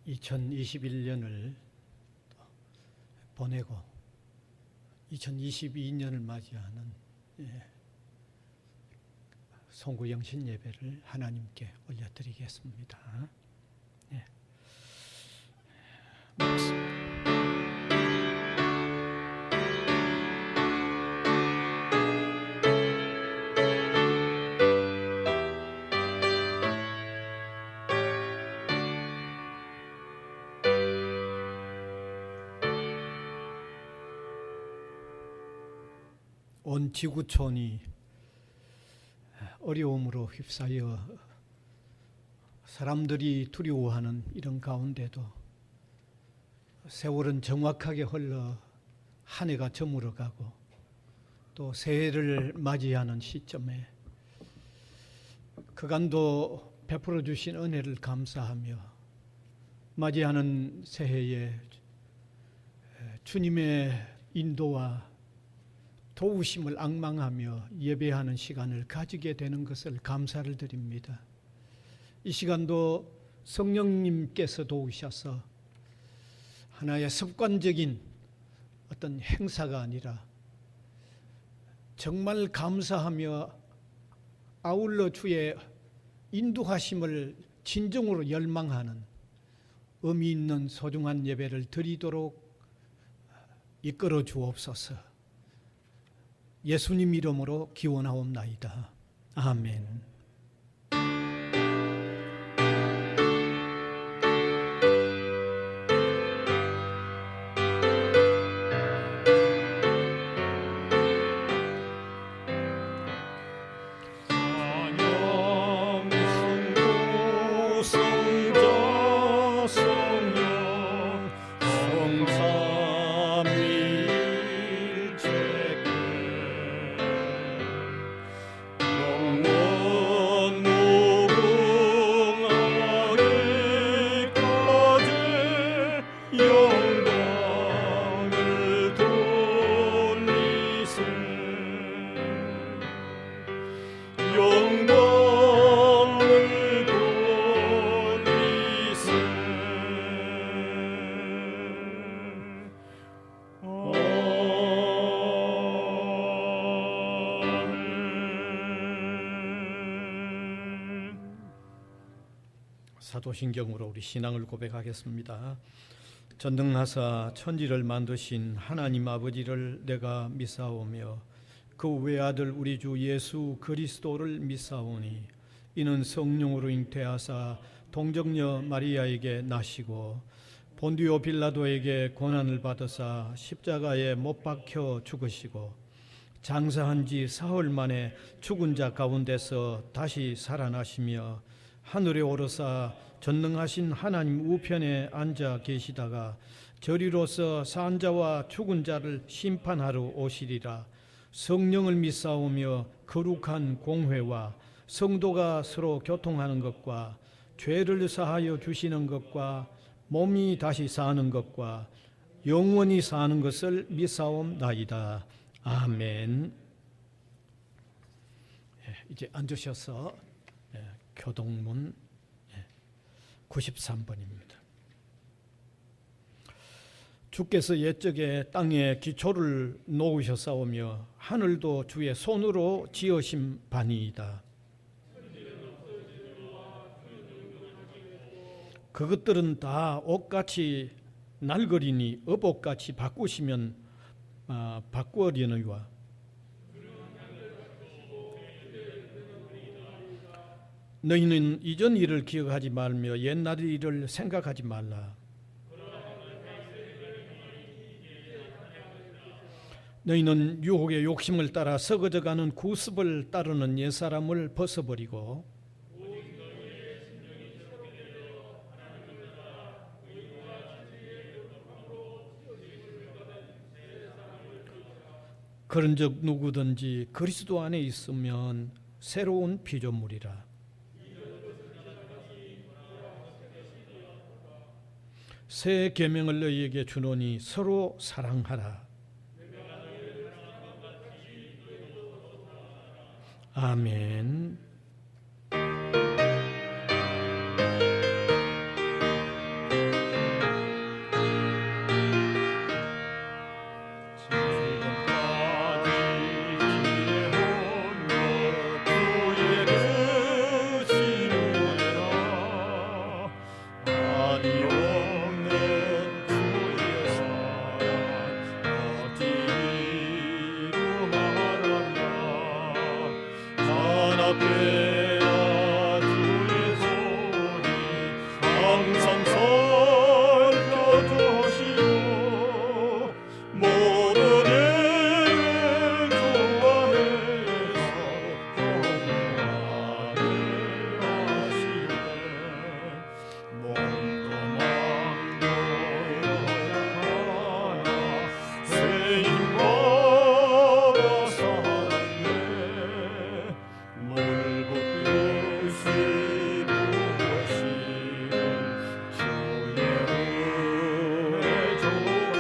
2021년을 보내고 2022년을 맞이하는 송구 영신 예배를 하나님께 올려드리겠습니다. 온 지구촌이 어려움으로 휩싸여 사람들이 두려워하는 이런 가운데도 세월은 정확하게 흘러 한 해가 저물어가고 또 새해를 맞이하는 시점에 그간도 베풀어 주신 은혜를 감사하며 맞이하는 새해에 주님의 인도와 도우심을 앙망하며 예배하는 시간을 가지게 되는 것을 감사를 드립니다. 이 시간도 성령님께서 도우셔서 하나의 습관적인 어떤 행사가 아니라 정말 감사하며 아울러 주의 인도하심을 진정으로 열망하는 의미 있는 소중한 예배를 드리도록 이끌어 주옵소서. 예수님 이름으로 기원하옵나이다. 아멘. 사도신경으로 우리 신앙을 고백하겠습니다. 전능하사 천지를 만드신 하나님 아버지를 내가 믿사오며 그 외아들 우리 주 예수 그리스도를 믿사오니 이는 성령으로 잉태하사 동정녀 마리아에게 나시고 본디오 빌라도에게 고난을 받으사 십자가에 못 박혀 죽으시고 장사한 지 사흘 만에 죽은 자 가운데서 다시 살아나시며 하늘에 오르사 전능하신 하나님 우편에 앉아 계시다가 저리로서 산 자와 죽은 자를 심판하러 오시리라. 성령을 믿사오며 거룩한 공회와 성도가 서로 교통하는 것과 죄를 사하여 주시는 것과 몸이 다시 사는 것과 영원히 사는 것을 믿사옵나이다. 아멘. 이제 앉으셔서 교동문 93번입니다. 주께서 옛적에 땅에 기초를 놓으셨사오며 하늘도 주의 손으로 지으신 바니이다. 그것들은 다 옷같이 낡으리니 의복같이 바꾸시면 바꾸어리느니와 너희는 이전 일을 기억하지 말며 옛날 일을 생각하지 말라. 너희는 유혹의 욕심을 따라 썩어져가는 구습을 따르는 옛사람을 벗어버리고 그런즉 누구든지 그리스도 안에 있으면 새로운 피조물이라. 새 계명을 너희에게 주노니 서로 사랑하라. 아멘. 항상 살펴주시고 모든 일을 주 안에서 평안히 하시네. 몸도 마음도 연약하나 새 힘받아 살았네. 물붓듯이 부으시는 주의 은혜 좋아.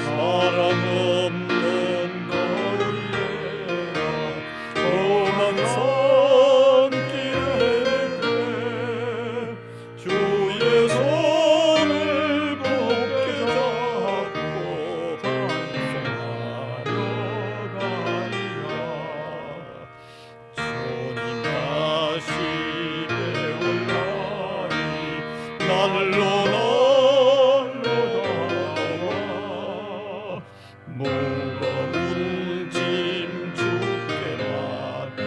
사랑 없는 거리에 험한 산길에 주의 손을 굳게 잡고 반송하며 가리라. 주님 다시 배울나니 날로 나와 무거운 짐 주께 맡겨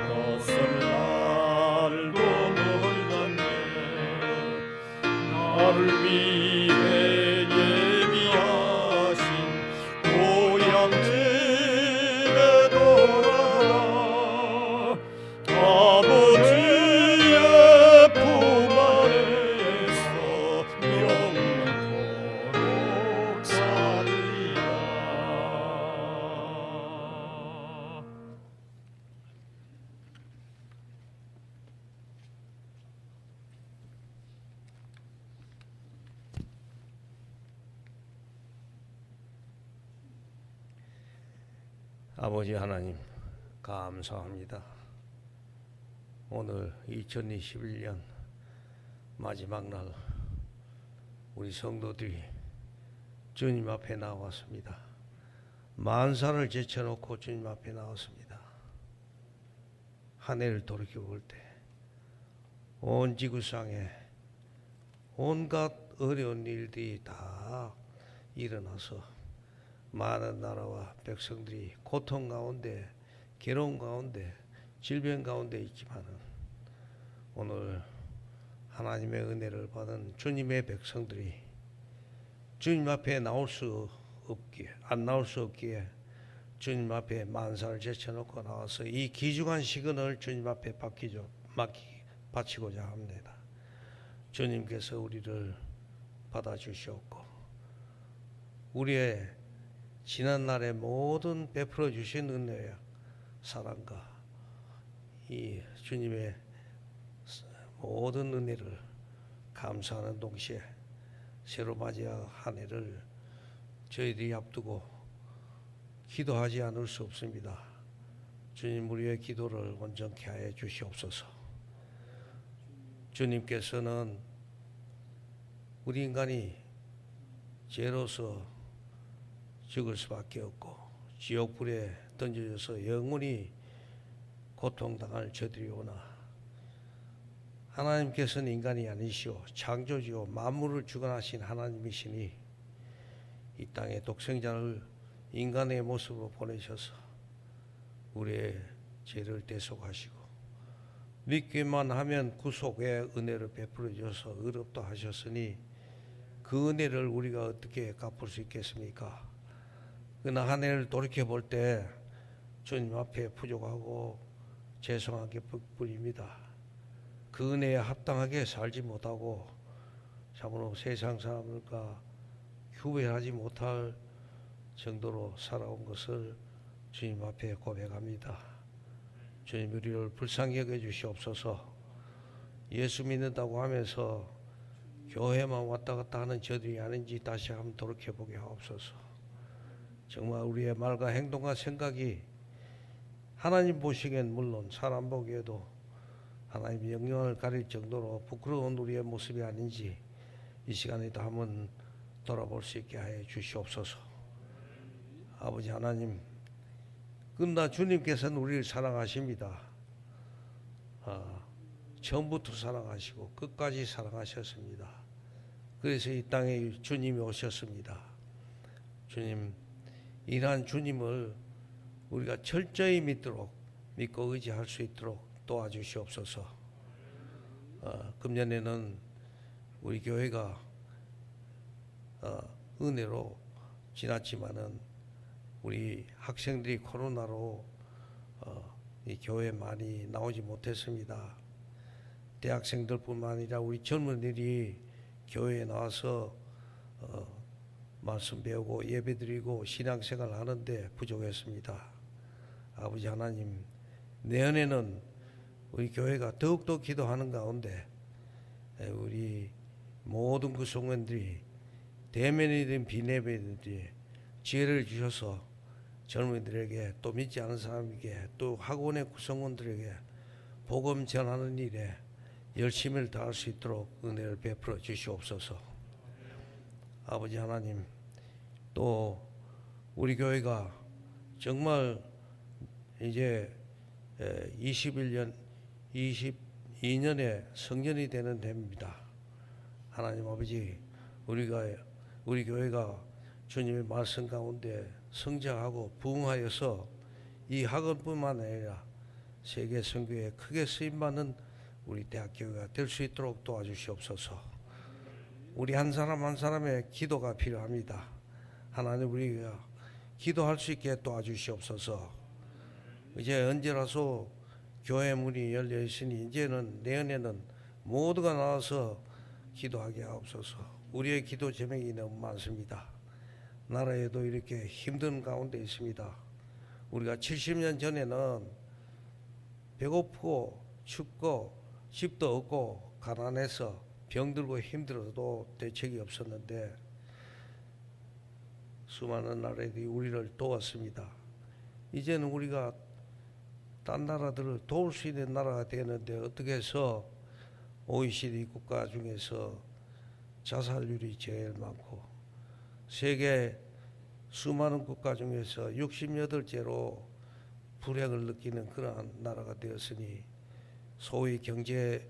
벗을 날도 멀었네. 나를 위해 예비하신 고향 집에 돌아가 아버지의 품 안에서 영원토록 살리라. 아버지 하나님, 감사합니다. 오늘 2021년 마지막 날 우리 성도들이 주님 앞에 나왔습니다. 만사를 제쳐놓고 주님 앞에 나왔습니다. 한 해를 돌이켜볼 때 온 지구상에 온갖 어려운 일들이 다 일어나서 많은 나라와 백성들이 고통 가운데, 괴로움 가운데, 질병 가운데 있지만은 오늘 하나님의 은혜를 받은 주님의 백성들이 주님 앞에 나올 수 없기에, 안 나올 수 없기에 주님 앞에 만사를 제쳐놓고 나와서 이 귀중한 시간을 주님 앞에 바치고자 합니다. 주님께서 우리를 받아주시옵고 우리의 지난날의 모든 베풀어 주신 은혜와 사랑과 이 주님의 모든 은혜를 감사하는 동시에 새로 맞이할 한 해를 저희들이 앞두고 기도하지 않을 수 없습니다. 주님, 우리의 기도를 온전케 하여 주시옵소서. 주님께서는 우리 인간이 죄로서 죽을 수밖에 없고 지옥불에 던져져서 영원히 고통당할 저들이오나 하나님께서는 인간이 아니시오 창조주요 만물을 주관하신 하나님이시니 이 땅에 독생자를 인간의 모습으로 보내셔서 우리의 죄를 대속하시고 믿기만 하면 구속의 은혜를 베풀어 주셔서 의롭다 하셨으니 그 은혜를 우리가 어떻게 갚을 수 있겠습니까? 그러나 한 해를 돌이켜볼 때 주님 앞에 부족하고 죄송한 게 뿐입니다. 그 은혜에 합당하게 살지 못하고 참으로 세상 사람들과 구별하지 못할 정도로 살아온 것을 주님 앞에 고백합니다. 주님, 우리를 불쌍히 여겨 주시옵소서. 예수 믿는다고 하면서 교회만 왔다 갔다 하는 저들이 아닌지 다시 한번 돌이켜보게 하옵소서. 정말 우리의 말과 행동과 생각이 하나님 보시기엔 물론 사람 보기에도 하나님의 영광을 가릴 정도로 부끄러운 우리의 모습이 아닌지 이 시간에도 한번 돌아볼 수 있게 하여 주시옵소서. 아버지 하나님, 그러나 주님께서는 우리를 사랑하십니다. 처음부터 사랑하시고 끝까지 사랑하셨습니다. 그래서 이 땅에 주님이 오셨습니다. 주님, 이러한 주님을 우리가 철저히 믿도록 믿고 의지할 수 있도록 도와주시옵소서. 금년에는 우리 교회가 은혜로 지났지만은 우리 학생들이 코로나로 이 교회에 많이 나오지 못했습니다. 대학생들뿐만 아니라 우리 젊은이들이 교회에 나와서 말씀 배우고 예배드리고 신앙생활 하는데 부족했습니다. 아버지 하나님, 내년에는 우리 교회가 더욱더 기도하는 가운데 우리 모든 구성원들이 대면이든 비대면이든 지혜를 주셔서 젊은이들에게 또 믿지 않은 사람에게 또 학원의 구성원들에게 복음 전하는 일에 열심을 다할 수 있도록 은혜를 베풀어 주시옵소서. 아버지 하나님, 또 우리 교회가 정말 이제 22년에 성년이 되는 해입니다. 하나님 아버지, 우리 교회가 주님의 말씀 가운데 성장하고 부흥하여서 이 학원뿐만 아니라 세계 선교에 크게 쓰임받는 우리 대학교회가 될 수 있도록 도와주시옵소서. 우리 한 사람 한 사람의 기도가 필요합니다. 하나님, 우리가 기도할 수 있게 도와주시옵소서. 이제 언제라도 교회 문이 열려 있으니 이제는 내년에는 모두가 나와서 기도하게 하옵소서. 우리의 기도 제목이 너무 많습니다. 나라에도 이렇게 힘든 가운데 있습니다. 우리가 70년 전에는 배고프고 춥고 집도 없고 가난해서 병들고 힘들어도 대책이 없었는데 수많은 나라들이 우리를 도왔습니다. 이제는 우리가 딴 나라들을 도울 수 있는 나라가 되는데 어떻게 해서 OECD 국가 중에서 자살률이 제일 많고 세계 수많은 국가 중에서 68제로 불행을 느끼는 그러한 나라가 되었으니 소위 경제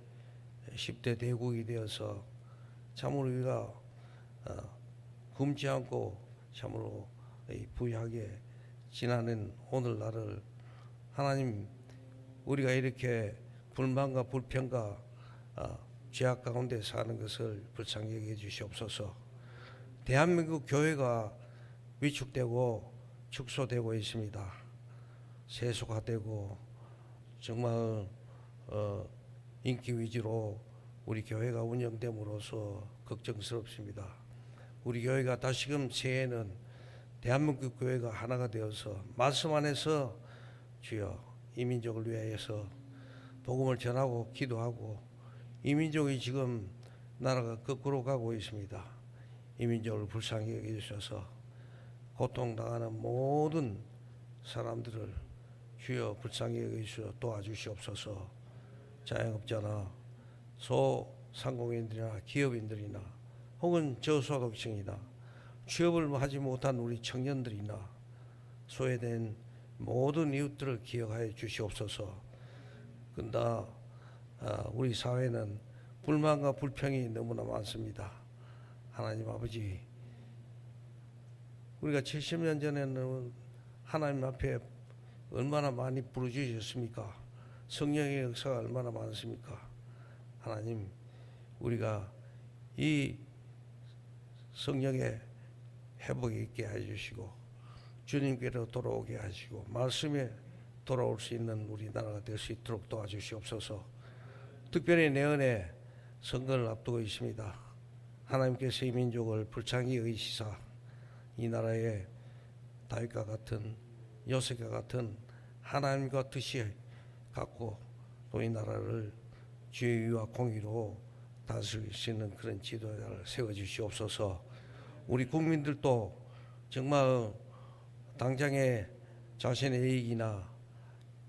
10대 대국이 되어서 참으로 우리가 굶지 않고 참으로 부유하게 지나는 오늘날을 하나님, 우리가 이렇게 불만과 불평과 죄악 가운데 사는 것을 불쌍히 여겨 주시옵소서. 대한민국 교회가 위축되고 축소되고 있습니다. 세속화되고 정말 인기 위주로 우리 교회가 운영됨으로써 걱정스럽습니다. 우리 교회가 다시금 새해에는 대한민국 교회가 하나가 되어서 말씀 안에서 주여 이 민족을 위하여서 복음을 전하고 기도하고 이 민족이 지금 나라가 거꾸로 가고 있습니다. 이 민족을 불쌍히 여기셔서 고통당하는 모든 사람들을 주여 불쌍히 여기셔서 도와주시옵소서. 자영업자나 소상공인들이나 기업인들이나 혹은 저소득층이나 취업을 하지 못한 우리 청년들이나 소외된 모든 이웃들을 기억하여 주시옵소서. 근다 우리 사회는 불만과 불평이 너무나 많습니다. 하나님 아버지, 우리가 70년 전에는 하나님 앞에 얼마나 많이 부르주셨습니까? 성령의 역사가 얼마나 많습니까? 하나님, 우리가 이 성령의 회복이 있게 해주시고 주님께로 돌아오게 하시고 말씀에 돌아올 수 있는 우리나라가 될 수 있도록 도와주시옵소서. 특별히 내년에 선거를 앞두고 있습니다. 하나님께서 이 민족을 불쌍히 여기시사 이 나라에 다윗과 같은 요셉과 같은 하나님과 뜻이 갖고 또 이 나라를 지혜와 공의로 다스릴 수 있는 그런 지도자를 세워주시옵소서. 우리 국민들도 정말 당장의 자신의 이익이나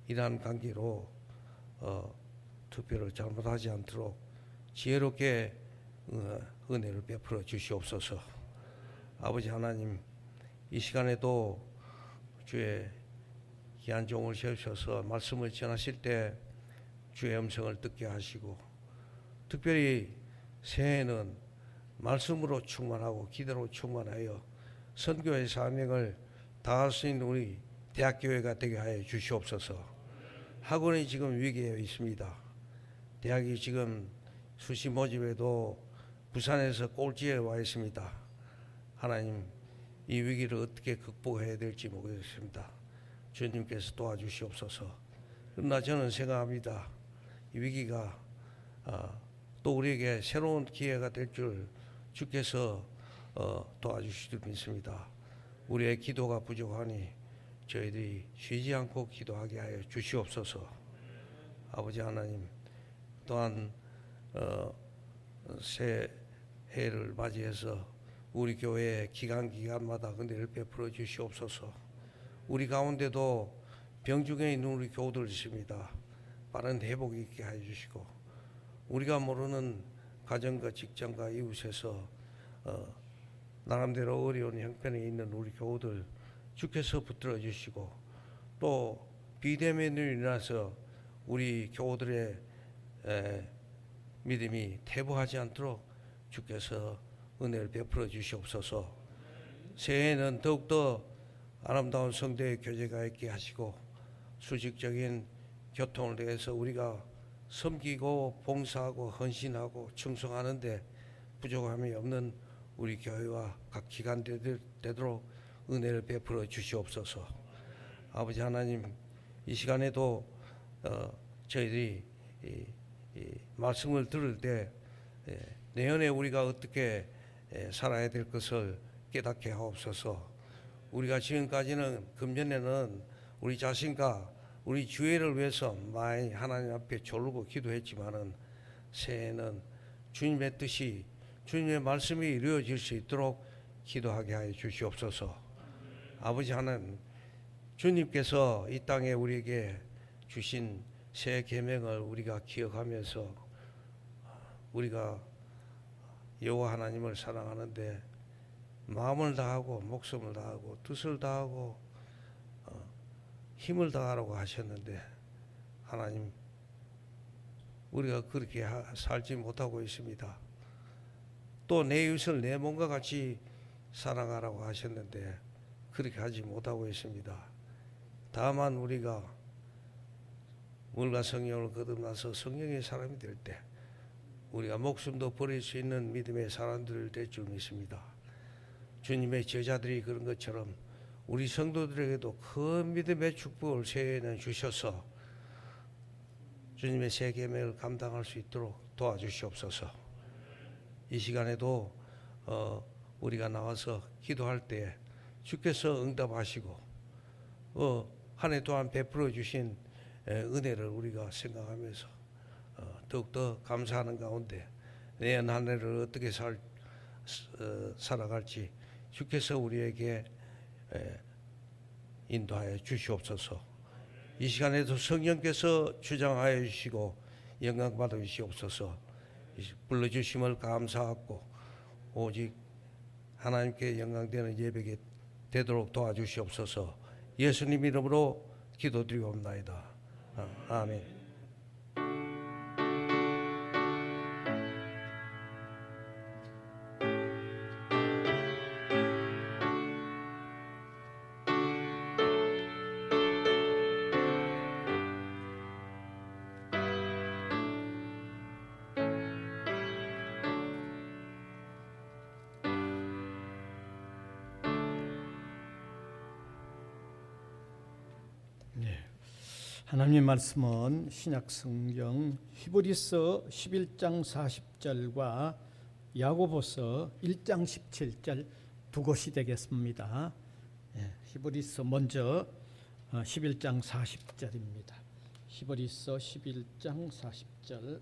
이러한 관계로 투표를 잘못하지 않도록 지혜롭게 은혜를 베풀어 주시옵소서. 아버지 하나님, 이 시간에도 주의 귀한 종을 세우셔서 말씀을 전하실 때 주의 음성을 듣게 하시고 특별히 새해에는 말씀으로 충만하고 기도로 충만하여 선교의 사명을 다할 수 있는 우리 대학교회가 되게 하여 주시옵소서. 학원이 지금 위기에 있습니다. 대학이 지금 수시 모집에도 부산에서 꼴찌에 와 있습니다. 하나님, 이 위기를 어떻게 극복해야 될지 모르겠습니다. 주님께서 도와주시옵소서. 그러나 저는 생각합니다. 이 위기가 또 우리에게 새로운 기회가 될 줄 주께서 도와주실 줄 믿습니다. 우리의 기도가 부족하니 저희들이 쉬지 않고 기도하게 하여 주시옵소서. 아버지 하나님, 또한 새해를 맞이해서 우리 교회 기간마다 은혜를 베풀어 주시옵소서. 우리 가운데도 병중에 있는 우리 교우들 있습니다. 빠른 회복이 있게 하여 주시고, 우리가 모르는 가정과 직장과 이웃에서 나름대로 어려운 형편에 있는 우리 교우들 주께서 붙들어 주시고, 또 비대면으로 인해서 우리 교우들의 믿음이 퇴보하지 않도록 주께서 은혜를 베풀어 주시옵소서. 새해에는 더욱더 아름다운 성도의 교제가 있게 하시고, 수직적인 교통을 위해서 우리가 섬기고 봉사하고 헌신하고 충성하는데 부족함이 없는 우리 교회와 각 기관 되도록 은혜를 베풀어 주시옵소서. 아버지 하나님, 이 시간에도 저희들이 이 말씀을 들을 때 내년에 우리가 어떻게 살아야 될 것을 깨닫게 하옵소서. 우리가 지금까지는 금년에는 우리 자신과 우리 주회를 위해서 많이 하나님 앞에 졸고 기도했지만은 새해에는 주님의 뜻이, 주님의 말씀이 이루어질 수 있도록 기도하게 하여 주시옵소서. 아버지 하나님, 주님께서 이 땅에 우리에게 주신 새 계명을 우리가 기억하면서 우리가 여호와 하나님을 사랑하는데 마음을 다하고 목숨을 다하고 뜻을 다하고 힘을 다하라고 하셨는데, 하나님, 우리가 그렇게 살지 못하고 있습니다. 또 내 이웃을 내 몸과 같이 사랑하라고 하셨는데 그렇게 하지 못하고 있습니다. 다만 우리가 물과 성령을 거듭나서 성령의 사람이 될 때 우리가 목숨도 버릴 수 있는 믿음의 사람들 될 줄 믿습니다. 주님의 제자들이 그런 것처럼 우리 성도들에게도 큰 믿음의 축복을 새해에는 주셔서 주님의 새 계명을 감당할 수 있도록 도와주시옵소서. 이 시간에도 우리가 나와서 기도할 때 주께서 응답하시고 한 해 동안 베풀어 주신 은혜를 우리가 생각하면서 더욱더 감사하는 가운데 내년 한 해를 어떻게 살아갈지 주께서 우리에게 인도하여 주시옵소서. 이 시간에도 성령께서 주장하여 주시고 영광 받아 주시옵소서. 불러주심을 감사하고 오직 하나님께 영광되는 예배가 되도록 도와주시옵소서. 예수님 이름으로 기도드리옵나이다. 아멘. 하나님의 말씀은 신약 성경 히브리서 11장 40절과 야고보서 1장 17절 두 곳이 되겠습니다. 히브리서 먼저 11장 40절입니다. 히브리서 11장 40절.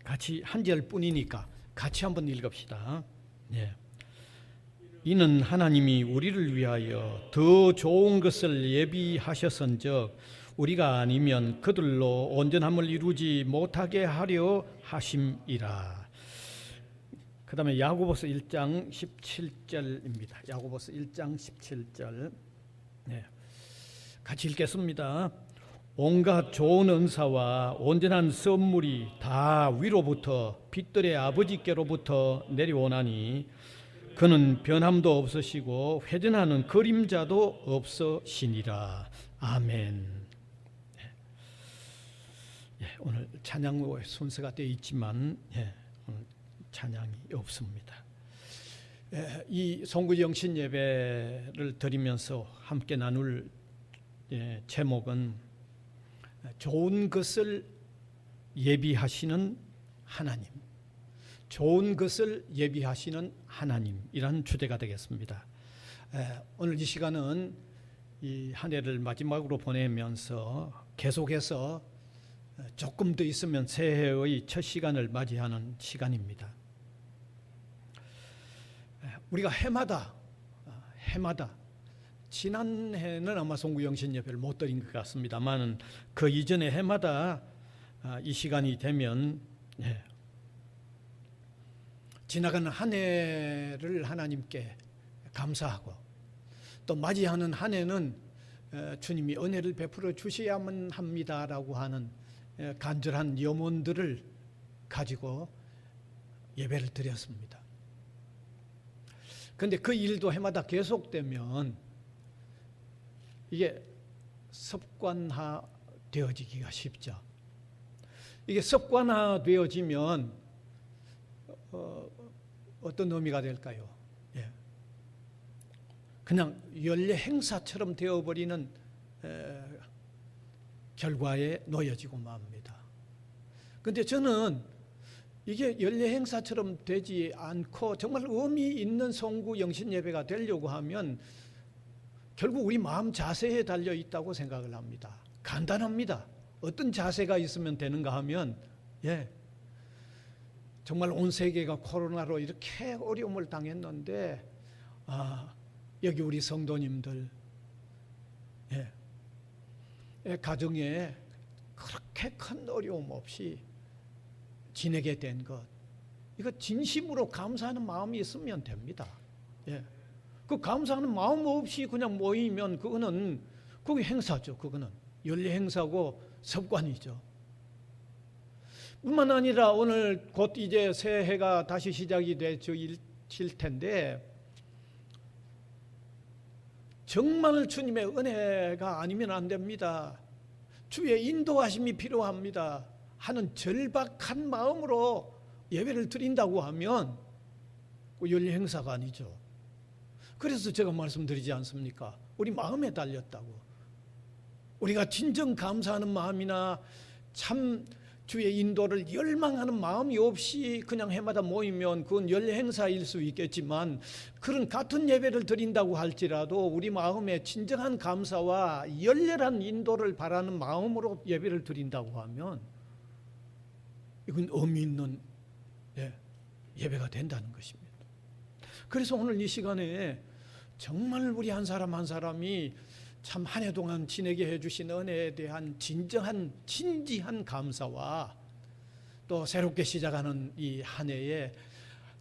같이 한 절뿐이니까 같이 한번 읽읍시다. 이는 하나님이 우리를 위하여 더 좋은 것을 예비하셨은즉 우리가 아니면 그들로 온전함을 이루지 못하게 하려 하심이라. 그 다음에 야고보서 1장 17절입니다. 야고보서 1장 17절. 같이 읽겠습니다. 온갖 좋은 은사와 온전한 선물이 다 위로부터 빛들의 아버지께로부터 내려오나니 그는 변함도 없으시고 회전하는 그림자도 없으시니라. 아멘. 오늘 찬양의 순서가 되어 있지만 오늘 찬양이 없습니다. 이 송구영신 예배를 드리면서 함께 나눌 제목은 좋은 것을 예비하시는 하나님, 좋은 것을 예비하시는 하나님이라는 주제가 되겠습니다. 오늘 이 시간은 이 한 해를 마지막으로 보내면서 계속해서 조금 더 있으면 새해의 첫 시간을 맞이하는 시간입니다. 우리가 해마다 지난해는 아마 송구영신 예배를 못 드린 것 같습니다만 그 이전에 해마다 이 시간이 되면 지나가는 한 해를 하나님께 감사하고 또 맞이하는 한 해는 주님이 은혜를 베풀어 주셔야만 합니다라고 하는 간절한 염원들을 가지고 예배를 드렸습니다. 그런데 그 일도 해마다 계속되면 이게 습관화 되어지기가 쉽죠. 이게 습관화 되어지면 어떤 의미가 될까요? 그냥 연례 행사처럼 되어버리는 결과에 놓여지고 맙니다. 그런데 저는 이게 연례 행사처럼 되지 않고 정말 의미 있는 송구 영신 예배가 되려고 하면 결국 우리 마음 자세에 달려 있다고 생각을 합니다. 간단합니다. 어떤 자세가 있으면 되는가 하면 정말 온 세계가 코로나로 이렇게 어려움을 당했는데 여기 우리 성도님들 가정에 그렇게 큰 어려움 없이 지내게 된 것, 이거 진심으로 감사하는 마음이 있으면 됩니다. 그 감사하는 마음 없이 그냥 모이면 그게 행사죠. 그거는 연례 행사고 습관이죠. 뿐만 아니라 오늘 곧 이제 새해가 다시 시작이 되실 텐데 정말 주님의 은혜가 아니면 안 됩니다. 주의 인도하심이 필요합니다 하는 절박한 마음으로 예배를 드린다고 하면 연례 행사가 아니죠. 그래서 제가 말씀드리지 않습니까? 우리 마음에 달렸다고. 우리가 진정 감사하는 마음이나 참 주의 인도를 열망하는 마음이 없이 그냥 해마다 모이면 그건 연례 행사일 수 있겠지만 그런 같은 예배를 드린다고 할지라도 우리 마음에 진정한 감사와 열렬한 인도를 바라는 마음으로 예배를 드린다고 하면 이건 의미 있는 예배가 된다는 것입니다. 그래서 오늘 이 시간에 정말 우리 한 사람 한 사람이 참 한 해 동안 지내게 해주신 은혜에 대한 진지한 감사와 또 새롭게 시작하는 이 한 해에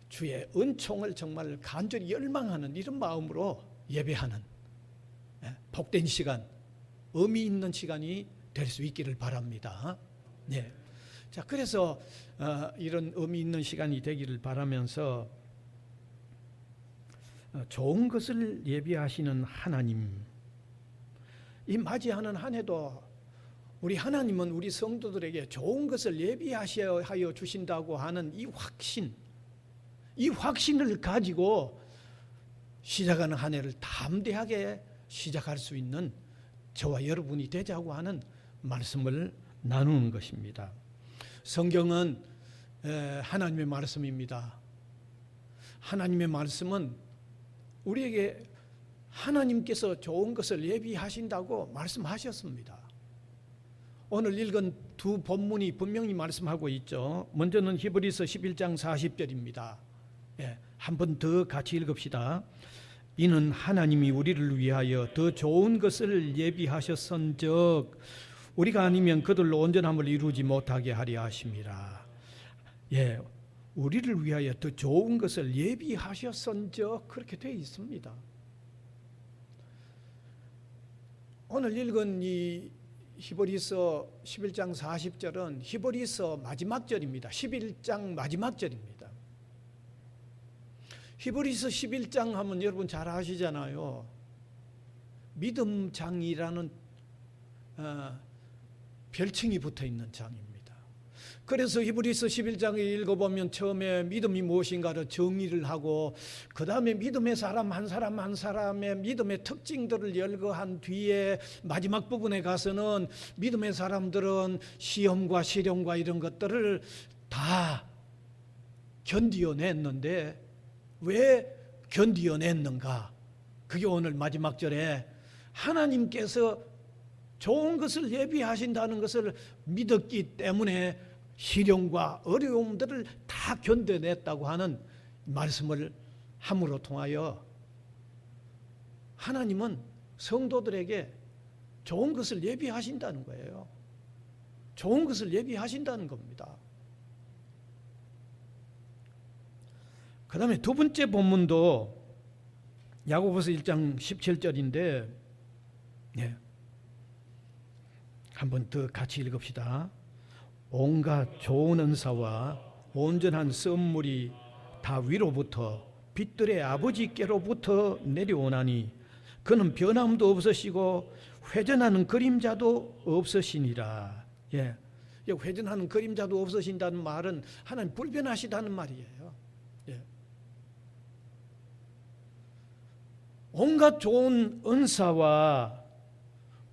주의 은총을 정말 간절히 열망하는 이런 마음으로 예배하는 복된 시간, 의미 있는 시간이 될 수 있기를 바랍니다. 자, 그래서 이런 의미 있는 시간이 되기를 바라면서 좋은 것을 예비하시는 하나님, 이 맞이하는 한 해도 우리 하나님은 우리 성도들에게 좋은 것을 예비하여 주신다고 하는 이 확신을 가지고 시작하는 한 해를 담대하게 시작할 수 있는 저와 여러분이 되자고 하는 말씀을 나누는 것입니다. 성경은 하나님의 말씀입니다. 하나님의 말씀은 우리에게 하나님께서 좋은 것을 예비하신다고 말씀하셨습니다. 오늘 읽은 두 본문이 분명히 말씀하고 있죠. 먼저는 히브리서 11장 40절입니다. 한 번 더 같이 읽읍시다. 이는 하나님이 우리를 위하여 더 좋은 것을 예비하셨은즉 우리가 아니면 그들로 온전함을 이루지 못하게 하려 하심이라. 우리를 위하여 더 좋은 것을 예비하셨은즉 그렇게 되어 있습니다. 오늘 읽은 이 히브리서 11장 40절은 히브리서 마지막 절입니다. 11장 마지막 절입니다. 히브리서 11장 하면 여러분 잘 아시잖아요. 믿음장이라는 별칭이 붙어 있는 장입니다. 그래서 히브리서 11장에 읽어보면 처음에 믿음이 무엇인가를 정의를 하고 그 다음에 믿음의 사람 한 사람 한 사람의 믿음의 특징들을 열거한 뒤에 마지막 부분에 가서는 믿음의 사람들은 시험과 시련과 이런 것들을 다 견디어냈는데 왜 견디어냈는가? 그게 오늘 마지막 절에 하나님께서 좋은 것을 예비하신다는 것을 믿었기 때문에 시련과 어려움들을 다 견뎌냈다고 하는 말씀을 함으로 통하여 하나님은 성도들에게 좋은 것을 예비하신다는 거예요. 좋은 것을 예비하신다는 겁니다. 그 다음에 두 번째 본문도 야고보서 1장 17절인데 한번 더 같이 읽읍시다. 온갖 좋은 은사와 온전한 선물이 다 위로부터 빛들의 아버지께로부터 내려오나니 그는 변함도 없으시고 회전하는 그림자도 없으시니라. 회전하는 그림자도 없으신다는 말은 하나님 불변하시다는 말이에요. 온갖 좋은 은사와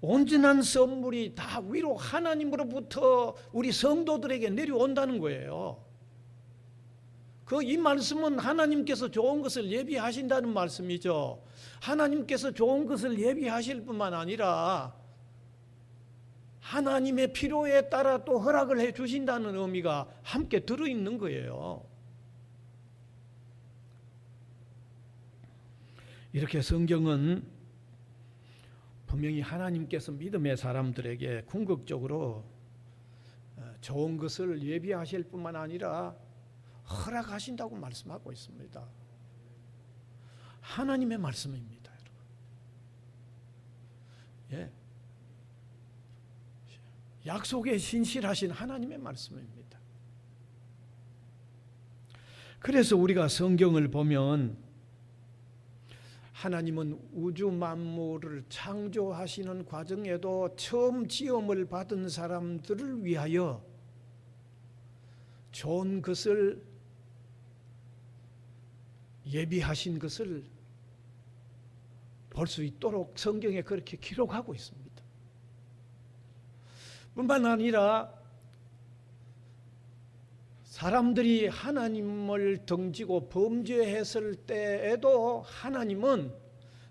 온전한 선물이 다 위로 하나님으로부터 우리 성도들에게 내려온다는 거예요. 이 말씀은 하나님께서 좋은 것을 예비하신다는 말씀이죠. 하나님께서 좋은 것을 예비하실 뿐만 아니라 하나님의 필요에 따라 또 허락을 해 주신다는 의미가 함께 들어있는 거예요. 이렇게 성경은 분명히 하나님께서 믿음의 사람들에게 궁극적으로 좋은 것을 예비하실 뿐만 아니라 허락하신다고 말씀하고 있습니다. 하나님의 말씀입니다, 여러분. 약속에 신실하신 하나님의 말씀입니다. 그래서 우리가 성경을 보면 하나님은 우주 만물을 창조하시는 과정에도 처음 지음을 받은 사람들을 위하여 좋은 것을 예비하신 것을 볼 수 있도록 성경에 그렇게 기록하고 있습니다. 뿐만 아니라 사람들이 하나님을 등지고 범죄했을 때에도 하나님은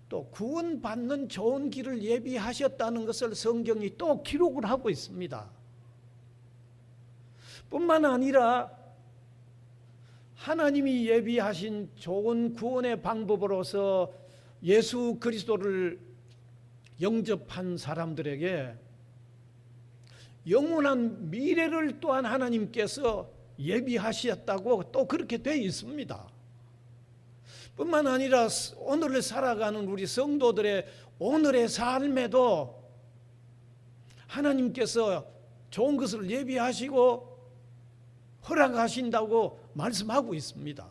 또 구원받는 좋은 길을 예비하셨다는 것을 성경이 또 기록을 하고 있습니다. 뿐만 아니라 하나님이 예비하신 좋은 구원의 방법으로서 예수 그리스도를 영접한 사람들에게 영원한 미래를 또한 하나님께서 예비하셨다고 또 그렇게 되어 있습니다. 뿐만 아니라 오늘을 살아가는 우리 성도들의 오늘의 삶에도 하나님께서 좋은 것을 예비하시고 허락하신다고 말씀하고 있습니다.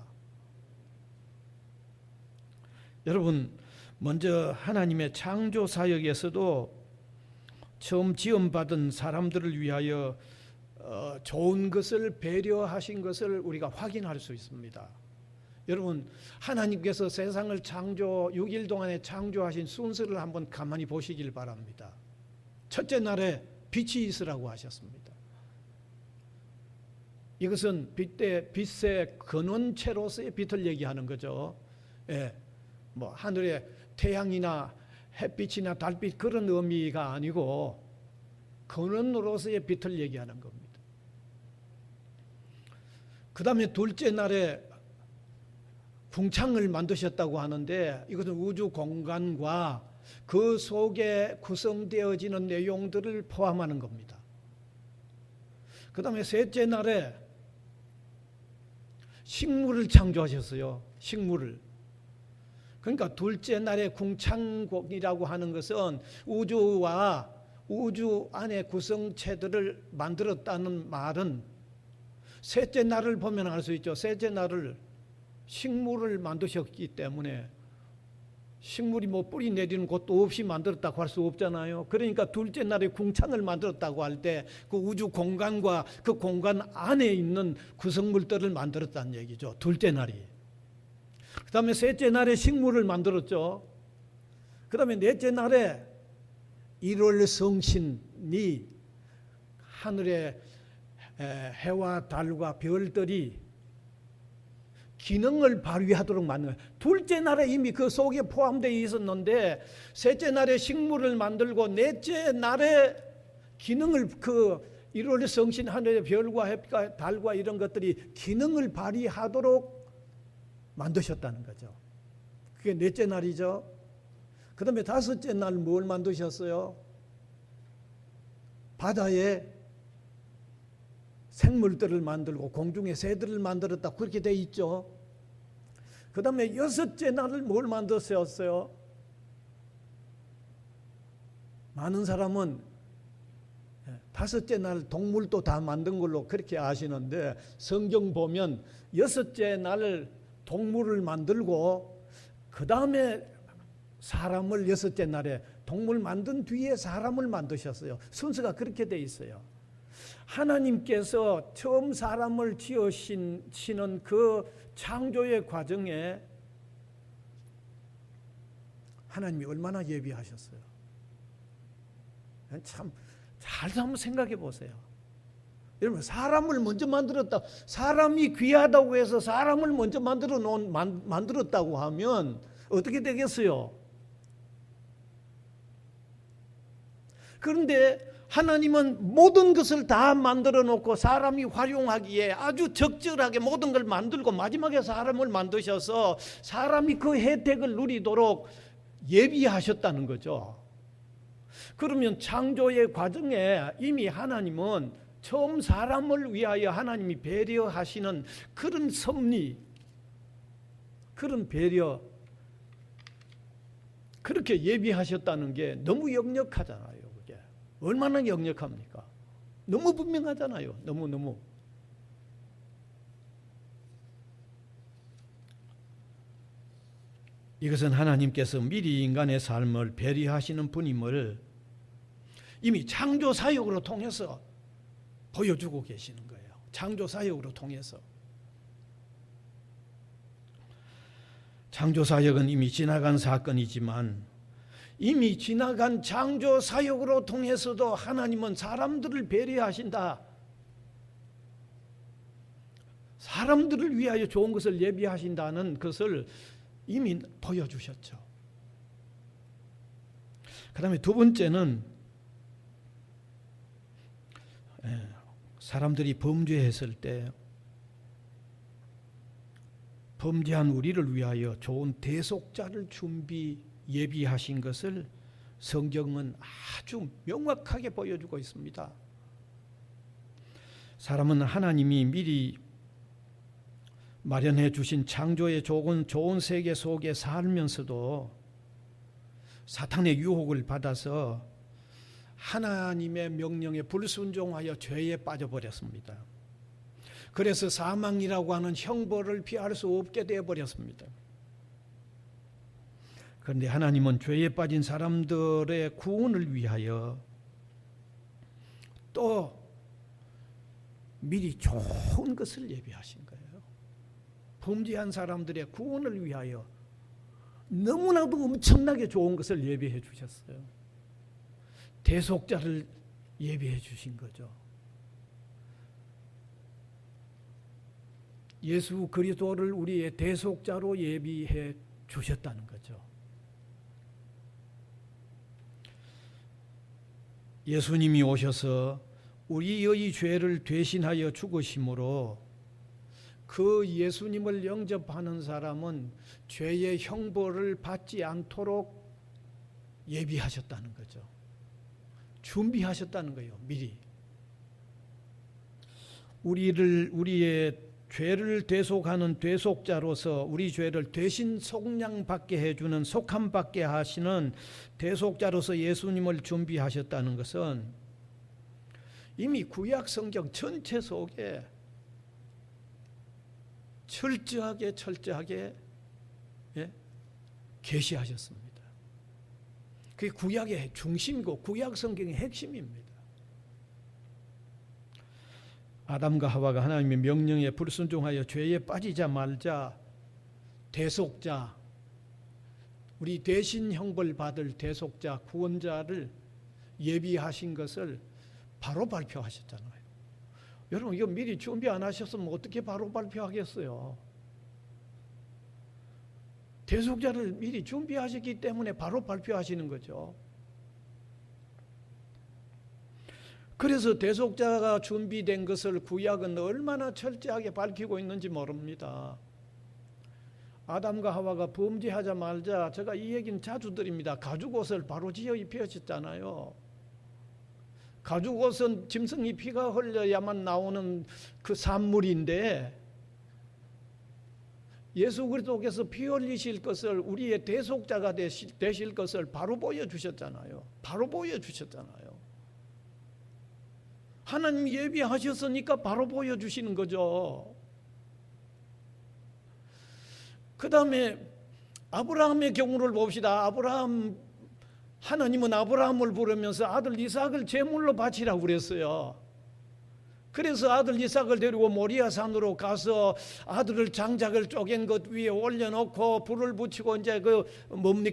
여러분, 먼저 하나님의 창조 사역에서도 처음 지음받은 사람들을 위하여 좋은 것을 배려하신 것을 우리가 확인할 수 있습니다. 여러분, 하나님께서 세상을 6일 동안에 창조하신 순서를 한번 가만히 보시길 바랍니다. 첫째 날에 빛이 있으라고 하셨습니다. 이것은 빛의 근원체로서의 빛을 얘기하는 거죠. 하늘에 태양이나 햇빛이나 달빛 그런 의미가 아니고 근원으로서의 빛을 얘기하는 겁니다. 그 다음에 둘째 날에 궁창을 만드셨다고 하는데 이것은 우주 공간과 그 속에 구성되어지는 내용들을 포함하는 겁니다. 그 다음에 셋째 날에 식물을 창조하셨어요. 식물을. 그러니까 둘째 날에 궁창곡이라고 하는 것은 우주와 우주 안의 구성체들을 만들었다는 말은 셋째 날을 보면 알 수 있죠. 셋째 날을 식물을 만드셨기 때문에 식물이 뭐 뿌리 내리는 곳도 없이 만들었다고 할 수 없잖아요. 그러니까 둘째 날에 궁창을 만들었다고 할 때 그 우주 공간과 그 공간 안에 있는 구성물들을 만들었다는 얘기죠. 둘째 날이. 그 다음에 셋째 날에 식물을 만들었죠. 그 다음에 넷째 날에 일월 성신이 하늘에 해와 달과 별들이 기능을 발휘하도록 만든 거예요. 둘째 날에 이미 그 속에 포함되어 있었는데 셋째 날에 식물을 만들고 넷째 날에 기능을 그 일월 성신 하늘의 별과 햇과 달과 이런 것들이 기능을 발휘하도록 만드셨다는 거죠. 그게 넷째 날이죠. 그 다음에 다섯째 날 뭘 만드셨어요? 바다에 생물들을 만들고 공중의 새들을 만들었다 그렇게 돼 있죠. 그 다음에 여섯째 날을 뭘 만드셨어요? 많은 사람은 다섯째 날 동물도 다 만든 걸로 그렇게 아시는데 성경 보면 여섯째 날 동물을 만들고 그 다음에 사람을 여섯째 날에 동물 만든 뒤에 사람을 만드셨어요. 순서가 그렇게 돼 있어요. 하나님께서 처음 사람을 지으시는 그 창조의 과정에 하나님이 얼마나 예비하셨어요. 참 잘 한번 생각해 보세요. 여러분 사람을 먼저 만들었다. 사람이 귀하다고 해서 사람을 먼저 만들었다고 하면 어떻게 되겠어요? 그런데 하나님은 모든 것을 다 만들어 놓고 사람이 활용하기에 아주 적절하게 모든 걸 만들고 마지막에 사람을 만드셔서 사람이 그 혜택을 누리도록 예비하셨다는 거죠. 그러면 창조의 과정에 이미 하나님은 처음 사람을 위하여 하나님이 배려하시는 그런 섭리, 그런 배려, 그렇게 예비하셨다는 게 너무 역력하잖아요. 그게 얼마나 역력합니까? 너무 분명하잖아요. 너무. 이것은 하나님께서 미리 인간의 삶을 배려하시는 분임을 이미 창조 사역으로 통해서 보여주고 계시는 거예요. 창조 사역으로 통해서. 창조 사역은 이미 지나간 사건이지만 이미 지나간 창조 사역으로 통해서도 하나님은 사람들을 배려하신다. 사람들을 위하여 좋은 것을 예비하신다는 것을 이미 보여주셨죠. 그 다음에 두 번째는 사람들이 범죄했을 때 범죄한 우리를 위하여 좋은 대속자를 예비하신 것을 성경은 아주 명확하게 보여주고 있습니다. 사람은 하나님이 미리 마련해 주신 창조의 좋은 세계 속에 살면서도 사탄의 유혹을 받아서 하나님의 명령에 불순종하여 죄에 빠져버렸습니다. 그래서 사망이라고 하는 형벌을 피할 수 없게 되어버렸습니다. 그런데 하나님은 죄에 빠진 사람들의 구원을 위하여 또 미리 좋은 것을 예비하신 거예요. 범죄한 사람들의 구원을 위하여 너무나도 엄청나게 좋은 것을 예비해 주셨어요. 대속자를 예비해 주신 거죠. 예수 그리스도를 우리의 대속자로 예비해 주셨다는 거죠. 예수님이 오셔서 우리의 죄를 대신하여 죽으심으로 그 예수님을 영접하는 사람은 죄의 형벌을 받지 않도록 예비하셨다는 거죠. 준비하셨다는 거예요. 미리. 우리의 죄를 대속하는 대속자로서 우리 죄를 대신 속량받게 해주는 속함받게 하시는 대속자로서 예수님을 준비하셨다는 것은 이미 구약 성경 전체 속에 철저하게 계시하셨습니다. 그게 구약의 중심이고 구약 성경의 핵심입니다. 아담과 하와가 하나님의 명령에 불순종하여 죄에 빠지자 말자 대속자, 우리 대신 형벌 받을 대속자, 구원자를 예비하신 것을 바로 발표하셨잖아요. 여러분 이거 미리 준비 안 하셨으면 어떻게 바로 발표하겠어요? 대속자를 미리 준비하셨기 때문에 바로 발표하시는 거죠. 그래서 대속자가 준비된 것을 구약은 얼마나 철저하게 밝히고 있는지 모릅니다. 아담과 하와가 범죄하자 말자, 제가 이 얘기는 자주 드립니다. 가죽옷을 바로 지어 입히셨잖아요. 가죽옷은 짐승이 피가 흘려야만 나오는 그 산물인데 예수 그리스도께서 피 흘리실 것을, 우리의 대속자가 되실 것을 바로 보여주셨잖아요. 바로 보여주셨잖아요. 하나님 예비하셨으니까 바로 보여주시는 거죠. 그 다음에 아브라함의 경우를 봅시다. 하나님은 아브라함을 부르면서 아들 이삭을 제물로 바치라고 그랬어요. 그래서 아들 이삭을 데리고 모리아 산으로 가서 아들을 장작을 쪼갠 것 위에 올려놓고 불을 붙이고 이제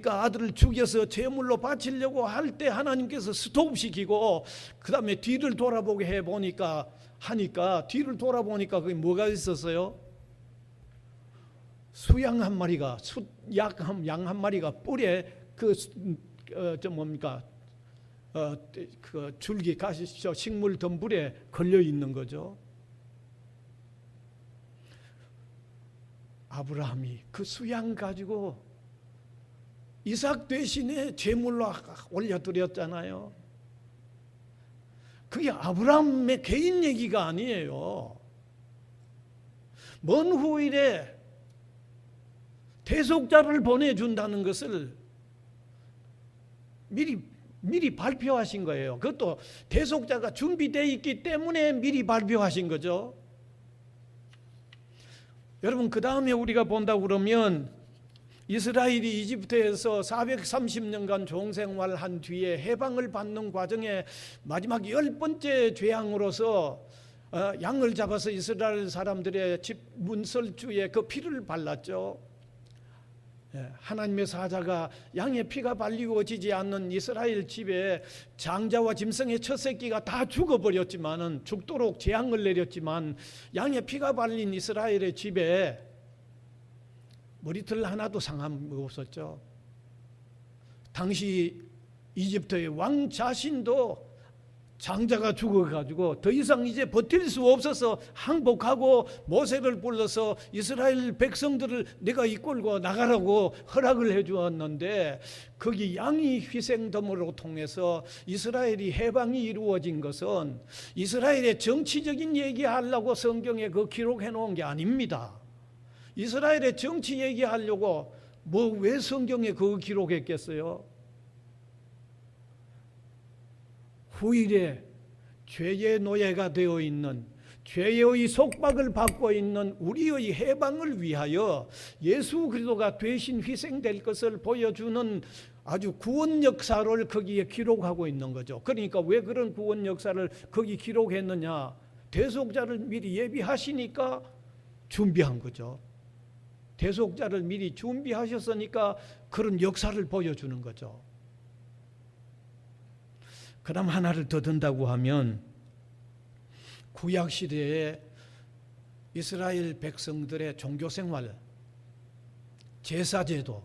아들을 죽여서 제물로 바치려고 할 때 하나님께서 스톱시키고 그 다음에 뒤를 돌아보게 하니까 뒤를 돌아보니까 그게 뭐가 있었어요? 수양 한 마리가, 양 한 마리가 뿔에 그 줄기 가시죠 식물 덤불에 걸려 있는 거죠. 아브라함이 그 수양 가지고 이삭 대신에 제물로 올려드렸잖아요. 그게 아브라함의 개인 얘기가 아니에요. 먼 후일에 대속자를 보내준다는 것을 미리 발표하신 거예요. 그것도 대속자가 준비되어 있기 때문에 미리 발표하신 거죠. 여러분 그 다음에 우리가 본다고 그러면 이스라엘이 이집트에서 430년간 종생활한 뒤에 해방을 받는 과정에 마지막 10번째 재앙으로서 양을 잡아서 이스라엘 사람들의 집 문설주에 그 피를 발랐죠. 하나님의 사자가 양의 피가 발리워지지 않는 이스라엘 집에 장자와 짐승의 첫 새끼가 다 죽어버렸지만은, 죽도록 재앙을 내렸지만 양의 피가 발린 이스라엘의 집에 머리털 하나도 상함 없었죠. 당시 이집트의 왕 자신도 장자가 죽어가지고 더 이상 이제 버틸 수 없어서 항복하고 모세를 불러서 이스라엘 백성들을 내가 이끌고 나가라고 허락을 해주었는데, 거기 양이 희생됨으로 통해서 이스라엘이 해방이 이루어진 것은 이스라엘의 정치적인 얘기하려고 성경에 그 기록해 놓은 게 아닙니다. 이스라엘의 정치 얘기하려고 왜 성경에 그거 기록했겠어요? 후일에 죄의 노예가 되어 있는, 죄의 속박을 받고 있는 우리의 해방을 위하여 예수 그리스도가 대신 희생될 것을 보여주는 아주 구원 역사를 거기에 기록하고 있는 거죠. 그러니까 왜 그런 구원 역사를 거기 기록했느냐? 대속자를 미리 예비하시니까 준비한 거죠. 대속자를 미리 준비하셨으니까 그런 역사를 보여주는 거죠. 그 다음 하나를 더 든다고 하면, 구약시대에 이스라엘 백성들의 종교생활, 제사제도,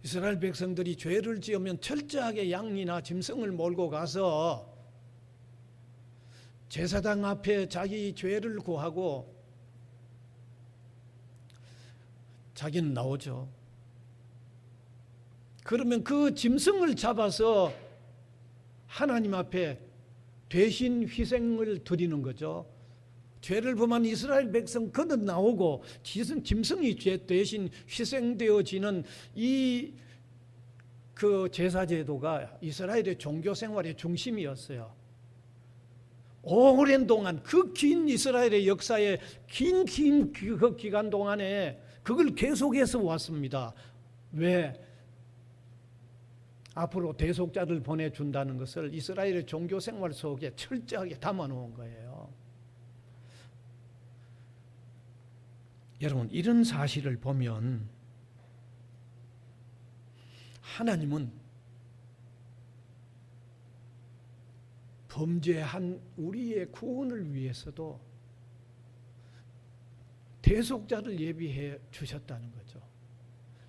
이스라엘 백성들이 죄를 지으면 철저하게 양이나 짐승을 몰고 가서 제사장 앞에 자기 죄를 고하고 자기는 나오죠. 그러면 그 짐승을 잡아서 하나님 앞에 대신 희생을 드리는 거죠. 죄를 범한 이스라엘 백성 거듭 나오고 짐승이 죄 대신 희생되어지는 이 그 제사제도가 이스라엘의 종교생활의 중심이었어요. 오랜 동안, 그 긴 이스라엘의 역사의 긴 그 기간 동안에 그걸 계속해서 왔습니다. 왜? 앞으로 대속자를 보내준다는 것을 이스라엘의 종교 생활 속에 철저하게 담아놓은 거예요. 여러분, 이런 사실을 보면 하나님은 범죄한 우리의 구원을 위해서도 대속자를 예비해 주셨다는 거죠.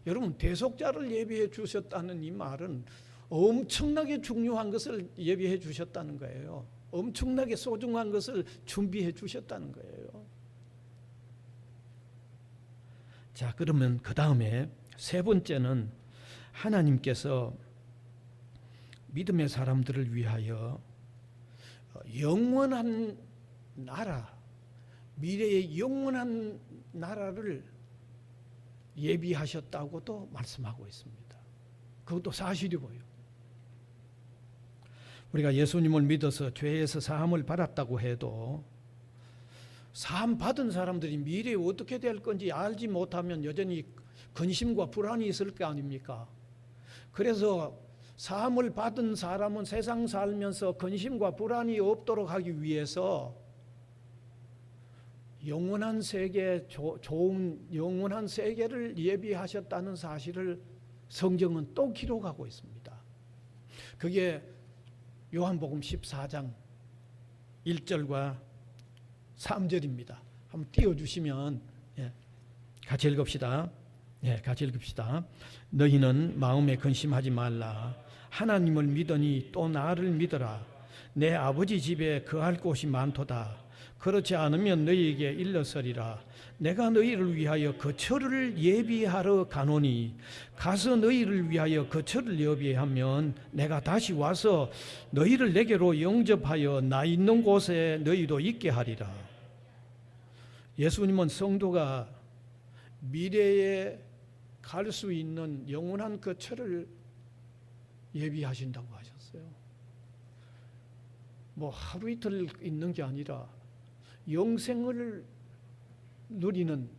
여러분, 대속자를 예비해 주셨다는 이 말은 엄청나게 중요한 것을 예비해 주셨다는 거예요. 엄청나게 소중한 것을 준비해 주셨다는 거예요. 자, 그러면 그 다음에 세 번째는 하나님께서 믿음의 사람들을 위하여 영원한 나라, 미래의 영원한 나라를 예비하셨다고도 말씀하고 있습니다. 그것도 사실이고요. 우리가 예수님을 믿어서 죄에서 사함을 받았다고 해도 사함 받은 사람들이 미래에 어떻게 될 건지 알지 못하면 여전히 근심과 불안이 있을 거 아닙니까? 그래서 사함을 받은 사람은 세상 살면서 근심과 불안이 없도록 하기 위해서 영원한 세계, 좋은 영원한 세계를 예비하셨다는 사실을 성경은 또 기록하고 있습니다. 그게 요한복음 14장 1절과 3절입니다. 한번 띄워주시면 같이 읽읍시다. 같이 읽읍시다. 너희는 마음에 근심하지 말라. 하나님을 믿으니 또 나를 믿어라. 내 아버지 집에 거할 곳이 많도다. 그렇지 않으면 너희에게 일렀으리라. 내가 너희를 위하여 거처를 예비하러 가노니 가서 너희를 위하여 거처를 예비하면 내가 다시 와서 너희를 내게로 영접하여 나 있는 곳에 너희도 있게 하리라. 예수님은 성도가 미래에 갈 수 있는 영원한 거처를 예비하신다고 하셨어요. 뭐 하루 이틀 있는 게 아니라 영생을 누리는,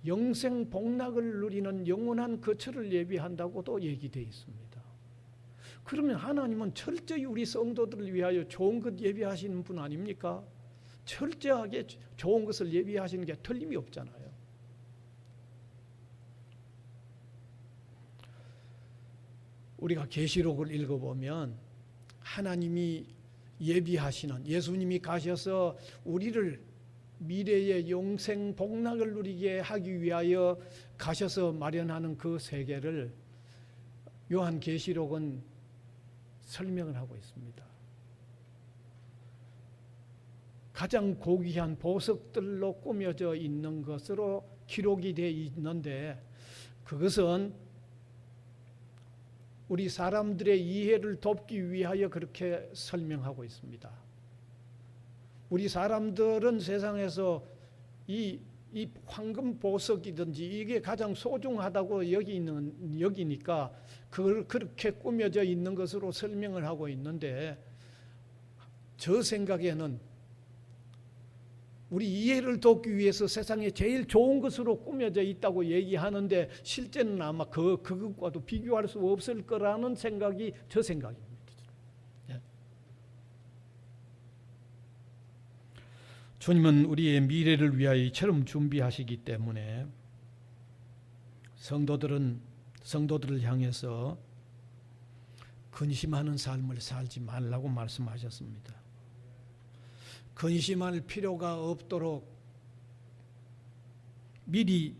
영생 복락을 누리는 영원한 거처를 예비한다고도 얘기되어 있습니다. 그러면 하나님은 철저히 우리 성도들을 위하여 좋은 것 예비하시는 분 아닙니까? 철저하게 좋은 것을 예비하시는 게 틀림이 없잖아요. 우리가 계시록을 읽어보면 하나님이 예비하시는, 예수님이 가셔서 우리를 미래의 영생 복락을 누리게 하기 위하여 가셔서 마련하는 그 세계를 요한계시록은 설명을 하고 있습니다. 가장 고귀한 보석들로 꾸며져 있는 것으로 기록이 되어 있는데 그것은 우리 사람들의 이해를 돕기 위하여 그렇게 설명하고 있습니다. 우리 사람들은 세상에서 이 황금 보석이든지 이게 가장 소중하다고 여기니까 그걸 그렇게 꾸며져 있는 것으로 설명을 하고 있는데 저 생각에는 우리 이해를 돕기 위해서 세상에 제일 좋은 것으로 꾸며져 있다고 얘기하는데 실제는 아마 그것과도 비교할 수 없을 거라는 생각이 저 생각입니다. 주님은 우리의 미래를 위하여 이처럼 준비하시기 때문에 성도들을 향해서 근심하는 삶을 살지 말라고 말씀하셨습니다. 근심할 필요가 없도록 미리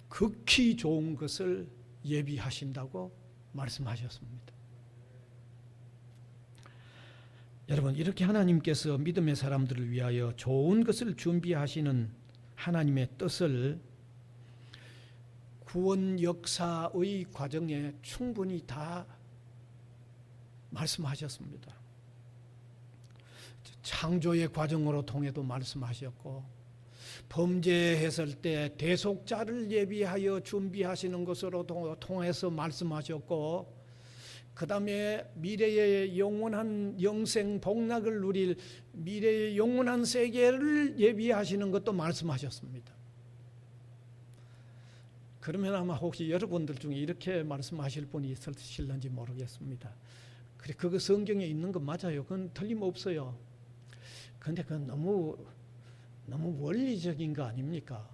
극히 좋은 것을 예비하신다고 말씀하셨습니다. 여러분, 이렇게 하나님께서 믿음의 사람들을 위하여 좋은 것을 준비하시는 하나님의 뜻을 구원 역사의 과정에 충분히 다 말씀하셨습니다. 창조의 과정으로 통해도 말씀하셨고 범죄했을 때 대속자를 예비하여 준비하시는 것으로 통해서 말씀하셨고 그 다음에 미래의 영원한 영생 복락을 누릴 미래의 영원한 세계를 예비하시는 것도 말씀하셨습니다. 그러면 아마 혹시 여러분들 중에 이렇게 말씀하실 분이 있으실는지 모르겠습니다. 그래, 그거 성경에 있는 거 맞아요. 그건 틀림없어요. 그런데 그건 너무 원리적인 거 아닙니까?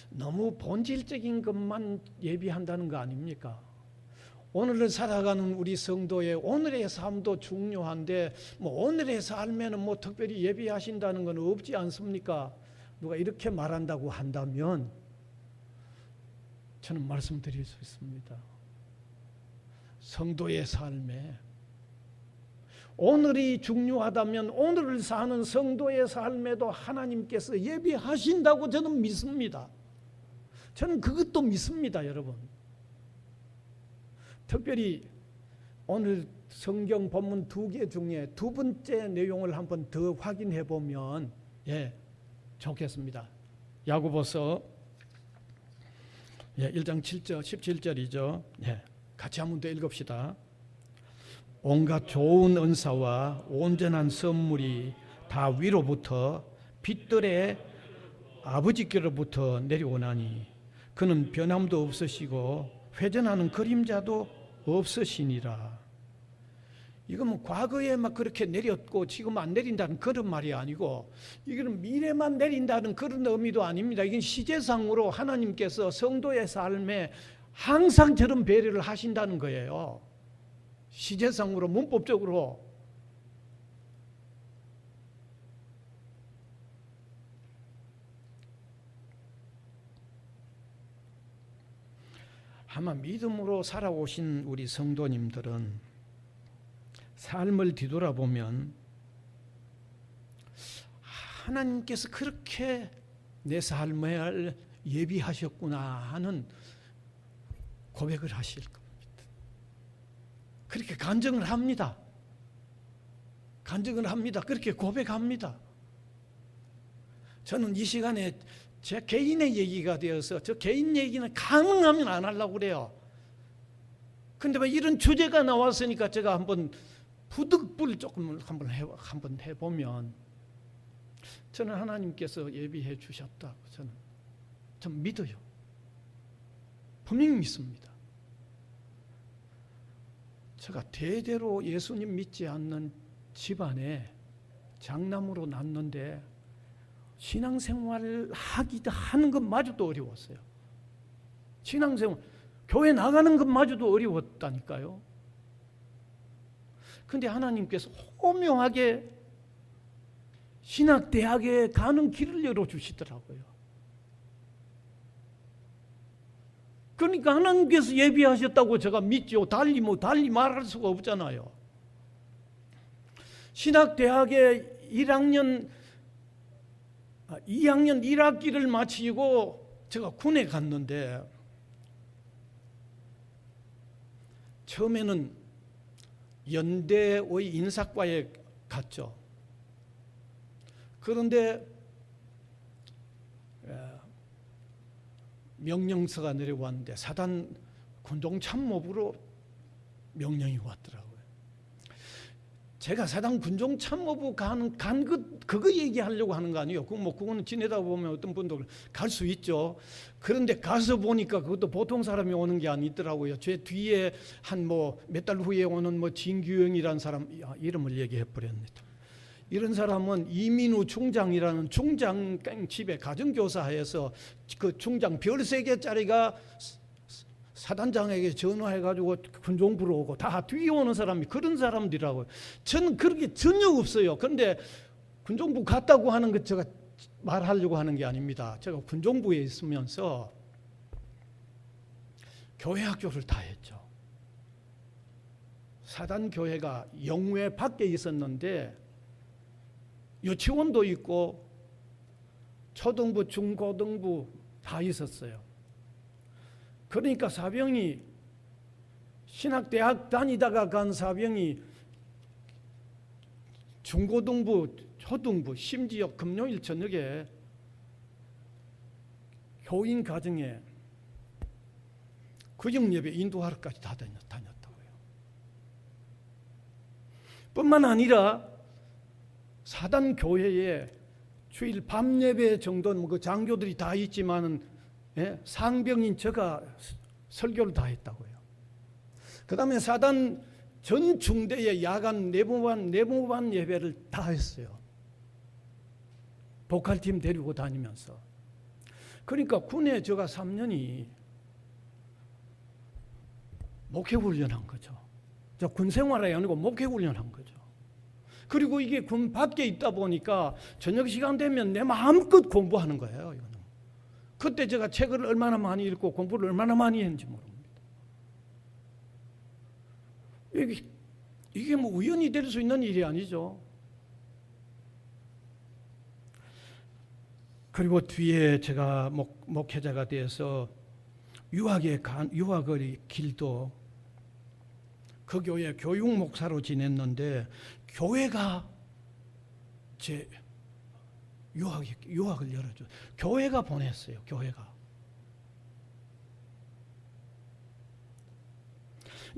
너무 본질적인 것만 예비한다는 거 아닙니까? 오늘을 살아가는 우리 성도의 오늘의 삶도 중요한데 오늘의 삶에는 특별히 예비하신다는 건 없지 않습니까? 누가 이렇게 말한다고 한다면 저는 말씀드릴 수 있습니다. 성도의 삶에 오늘이 중요하다면 오늘을 사는 성도의 삶에도 하나님께서 예비하신다고 저는 믿습니다. 저는 그것도 믿습니다, 여러분. 특별히 오늘 성경 본문 2개 중에 두 번째 내용을 한번 더 확인해 보면 좋겠습니다. 야고보서 1장 7절 17절이죠. 같이 한번 더 읽읍시다. 온갖 좋은 은사와 온전한 선물이 다 위로부터 빛들의 아버지께로부터 내려오나니 그는 변함도 없으시고 회전하는 그림자도 없으시니라. 이건 과거에 막 그렇게 내렸고 지금 안 내린다는 그런 말이 아니고 이거는 미래만 내린다는 그런 의미도 아닙니다. 이건 시제상으로 하나님께서 성도의 삶에 항상 저런 배려를 하신다는 거예요. 시제상으로 문법적으로. 아마 믿음으로 살아오신 우리 성도님들은 삶을 뒤돌아보면 하나님께서 그렇게 내 삶을 예비하셨구나 하는 고백을 하실 겁니다. 그렇게 간증을 합니다. 간증을 합니다. 그렇게 고백합니다. 저는 이 시간에 제 개인의 얘기가 되어서 저 개인 얘기는 가능하면 안 하려고 그래요. 그런데 이런 주제가 나왔으니까 제가 한번 부득불 조금 한번 해보면 저는 하나님께서 예비해 주셨다고 저는 믿어요. 분명히 믿습니다. 제가 대대로 예수님 믿지 않는 집안에 장남으로 났는데 신앙생활을 하는 것마저도 어려웠어요. 신앙생활, 교회 나가는 것마저도 어려웠다니까요. 그런데 하나님께서 오묘하게 신학대학에 가는 길을 열어주시더라고요. 그러니까 하나님께서 예비하셨다고 제가 믿죠. 달리 말할 수가 없잖아요. 신학대학에 2학년 1학기를 마치고 제가 군에 갔는데 처음에는 연대의 인사과에 갔죠. 그런데 명령서가 내려왔는데 사단 군종 참모부로 명령이 왔더라고요. 제가 사단 군종 참모부 그거 얘기하려고 하는 거 아니에요. 그거는 지내다 보면 어떤 분들 갈 수 있죠. 그런데 가서 보니까 그것도 보통 사람이 오는 게 아니더라고요. 제 뒤에 한 몇 달 후에 오는 진규영이라는 사람 이름을 얘기해 버렸습니다. 이런 사람은 이민우 중장이라는 중장 집에 가정교사해서 그 중장 별 3개짜리가 사단장에게 전화해가지고 군종부로 오고 다 뒤에 오는 사람이 그런 사람들이라고요. 저는 그렇게 전혀 없어요. 그런데 군종부 갔다고 하는 것 제가 말하려고 하는 게 아닙니다. 제가 군종부에 있으면서 교회 학교를 다 했죠. 사단교회가 영외 밖에 있었는데 유치원도 있고 초등부, 중고등부 다 있었어요. 그러니까 사병이 신학대학 다니다가 간 사병이 중고등부, 초등부, 심지어 금요일 저녁에 교인 가정에 구정예배 인도하러까지 다 다녔다고요. 뿐만 아니라 사단 교회에 주일 밤 예배 정도는 그 장교들이 다 있지만은 상병인 제가 설교를 다 했다고요. 그 다음에 사단 전 중대의 야간 내무반 예배를 다 했어요. 보컬팀 데리고 다니면서. 그러니까 군에 제가 3년이 목회훈련한 거죠. 저 군생활이 아니고 목회훈련한 거죠. 그리고 이게 군 밖에 있다 보니까 저녁 시간 되면 내 마음껏 공부하는 거예요. 이거는. 그때 제가 책을 얼마나 많이 읽고 공부를 얼마나 많이 했는지 모릅니다. 이게 뭐 우연히 될 수 있는 일이 아니죠. 그리고 뒤에 제가 목회자가 돼서 유학의 길도 그 교회 교육 목사로 지냈는데 교회가 제 유학을 열어줘. 교회가 보냈어요. 교회가.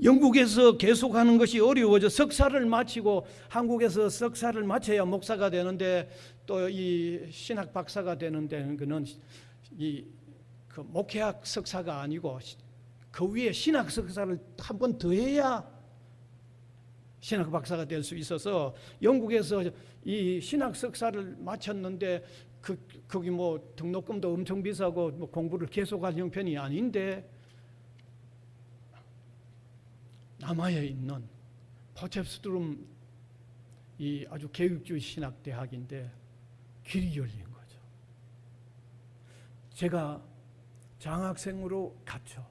영국에서 계속하는 것이 어려워져 석사를 마치고 한국에서 석사를 마쳐야 목사가 되는데 또 이 신학 박사가 되는 데는 그 목회학 석사가 아니고 그 위에 신학 석사를 한 번 더 해야 신학 박사가 될 수 있어서 영국에서 이 신학 석사를 마쳤는데 거기 뭐 등록금도 엄청 비싸고 뭐 공부를 계속할 형편이 아닌데 남아에 있는 포체프스트룸 이 아주 계획주의 신학 대학인데 길이 열린 거죠. 제가 장학생으로 갔죠.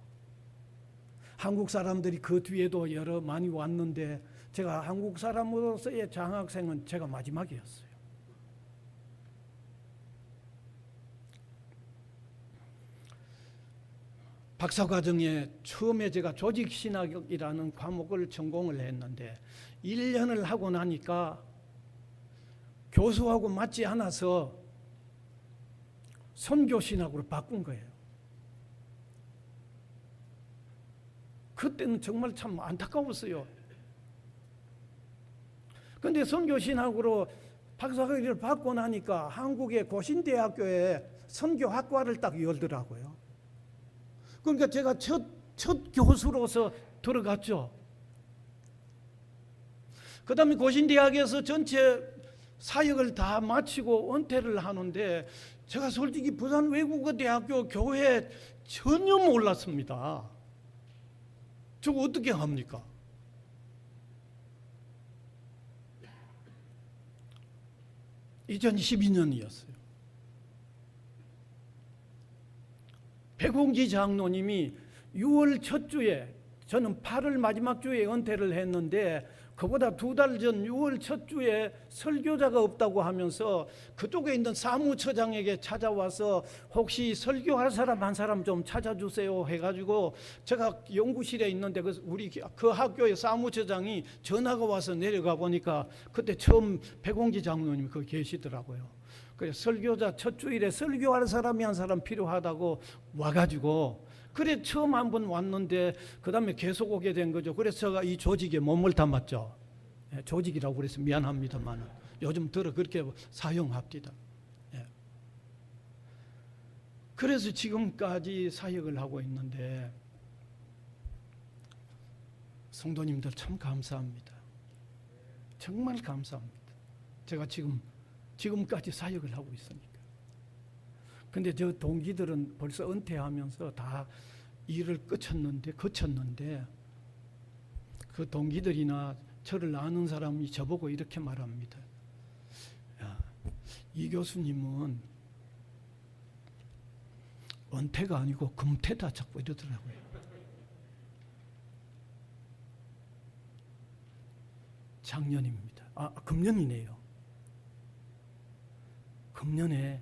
한국 사람들이 그 뒤에도 많이 왔는데 제가 한국 사람으로서의 장학생은 제가 마지막이었어요. 박사과정에 처음에 제가 조직신학이라는 과목을 전공을 했는데 1년을 하고 나니까 교수하고 맞지 않아서 선교신학으로 바꾼 거예요. 그때는 정말 참 안타까웠어요. 그런데 선교신학으로 박사학위를 받고 나니까 한국의 고신대학교에 선교학과를 딱 열더라고요. 그러니까 제가 첫 교수로서 들어갔죠. 그 다음에 고신대학에서 전체 사역을 다 마치고 은퇴를 하는데 제가 솔직히 부산 외국어대학교 교회 전혀 몰랐습니다. 저거 어떻게 합니까? (2012년이었어요) 백홍기 장로님이 6월 첫 주에, 저는 8월 마지막 주에 은퇴를 했는데 그보다 2달 전 6월 첫 주에 설교자가 없다고 하면서 그쪽에 있는 사무처장에게 찾아와서 혹시 설교할 사람 한 사람 좀 찾아주세요 해가지고 제가 연구실에 있는데 우리 그 학교의 사무처장이 전화가 와서 내려가 보니까 그때 처음 백홍기 장로님이 거기 계시더라고요. 그래서 설교자 첫 주일에 설교할 사람이 한 사람 필요하다고 와가지고 그래 처음 한번 왔는데 그 다음에 계속 오게 된 거죠. 그래서 제가 이 조직에 몸을 담았죠. 조직이라고 그래서 미안합니다만 요즘 들어 그렇게 사용합니다. 그래서 지금까지 사역을 하고 있는데 성도님들 참 감사합니다. 정말 감사합니다. 제가 지금까지 사역을 하고 있으니까. 근데 저 동기들은 벌써 은퇴하면서 다 일을 거쳤는데 그 동기들이나 저를 아는 사람이 저보고 이렇게 말합니다. 야, 이 교수님은 은퇴가 아니고 금퇴다 자꾸 이러더라고요. 작년입니다. 금년이네요. 금년에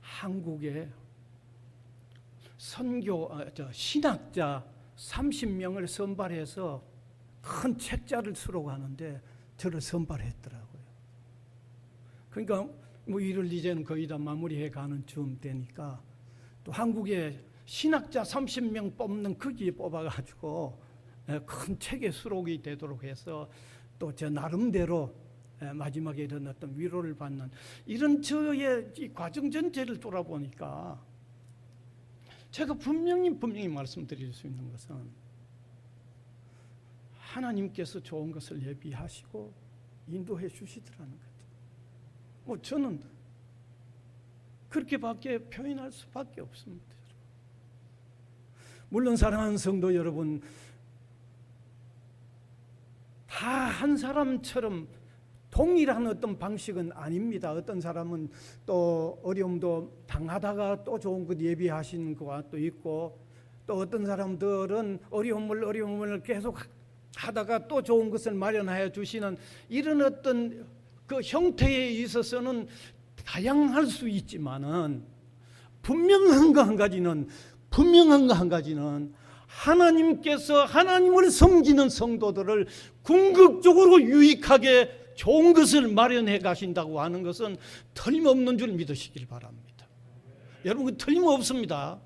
한국에 신학자 30명을 선발해서 큰 책자를 쓰려고 하는데 저를 선발했더라고요. 그러니까 뭐 일을 이제는 거의 다 마무리해 가는 쯤 되니까 또 한국에 신학자 30명 뽑는 거기에 뽑아가지고 큰 책의 수록이 되도록 해서 또 제 나름대로 마지막에 이런 어떤 위로를 받는 이런 저의 이 과정 전체를 돌아보니까 제가 분명히 말씀드릴 수 있는 것은 하나님께서 좋은 것을 예비하시고 인도해 주시더라는 거죠. 뭐 저는 그렇게밖에 표현할 수밖에 없습니다. 물론 사랑하는 성도 여러분, 다 한 사람처럼 동일한 어떤 방식은 아닙니다. 어떤 사람은 또 어려움도 당하다가 또 좋은 것 예비하시는 거가 또 있고, 또 어떤 사람들은 어려움을 계속 하다가 또 좋은 것을 마련하여 주시는 이런 어떤 그 형태에 있어서는 다양할 수 있지만은 분명한 거 한 가지는 하나님께서 하나님을 섬기는 성도들을 궁극적으로 유익하게 좋은 것을 마련해 가신다고 하는 것은 틀림없는 줄 믿으시길 바랍니다. 여러분, 틀림없습니다.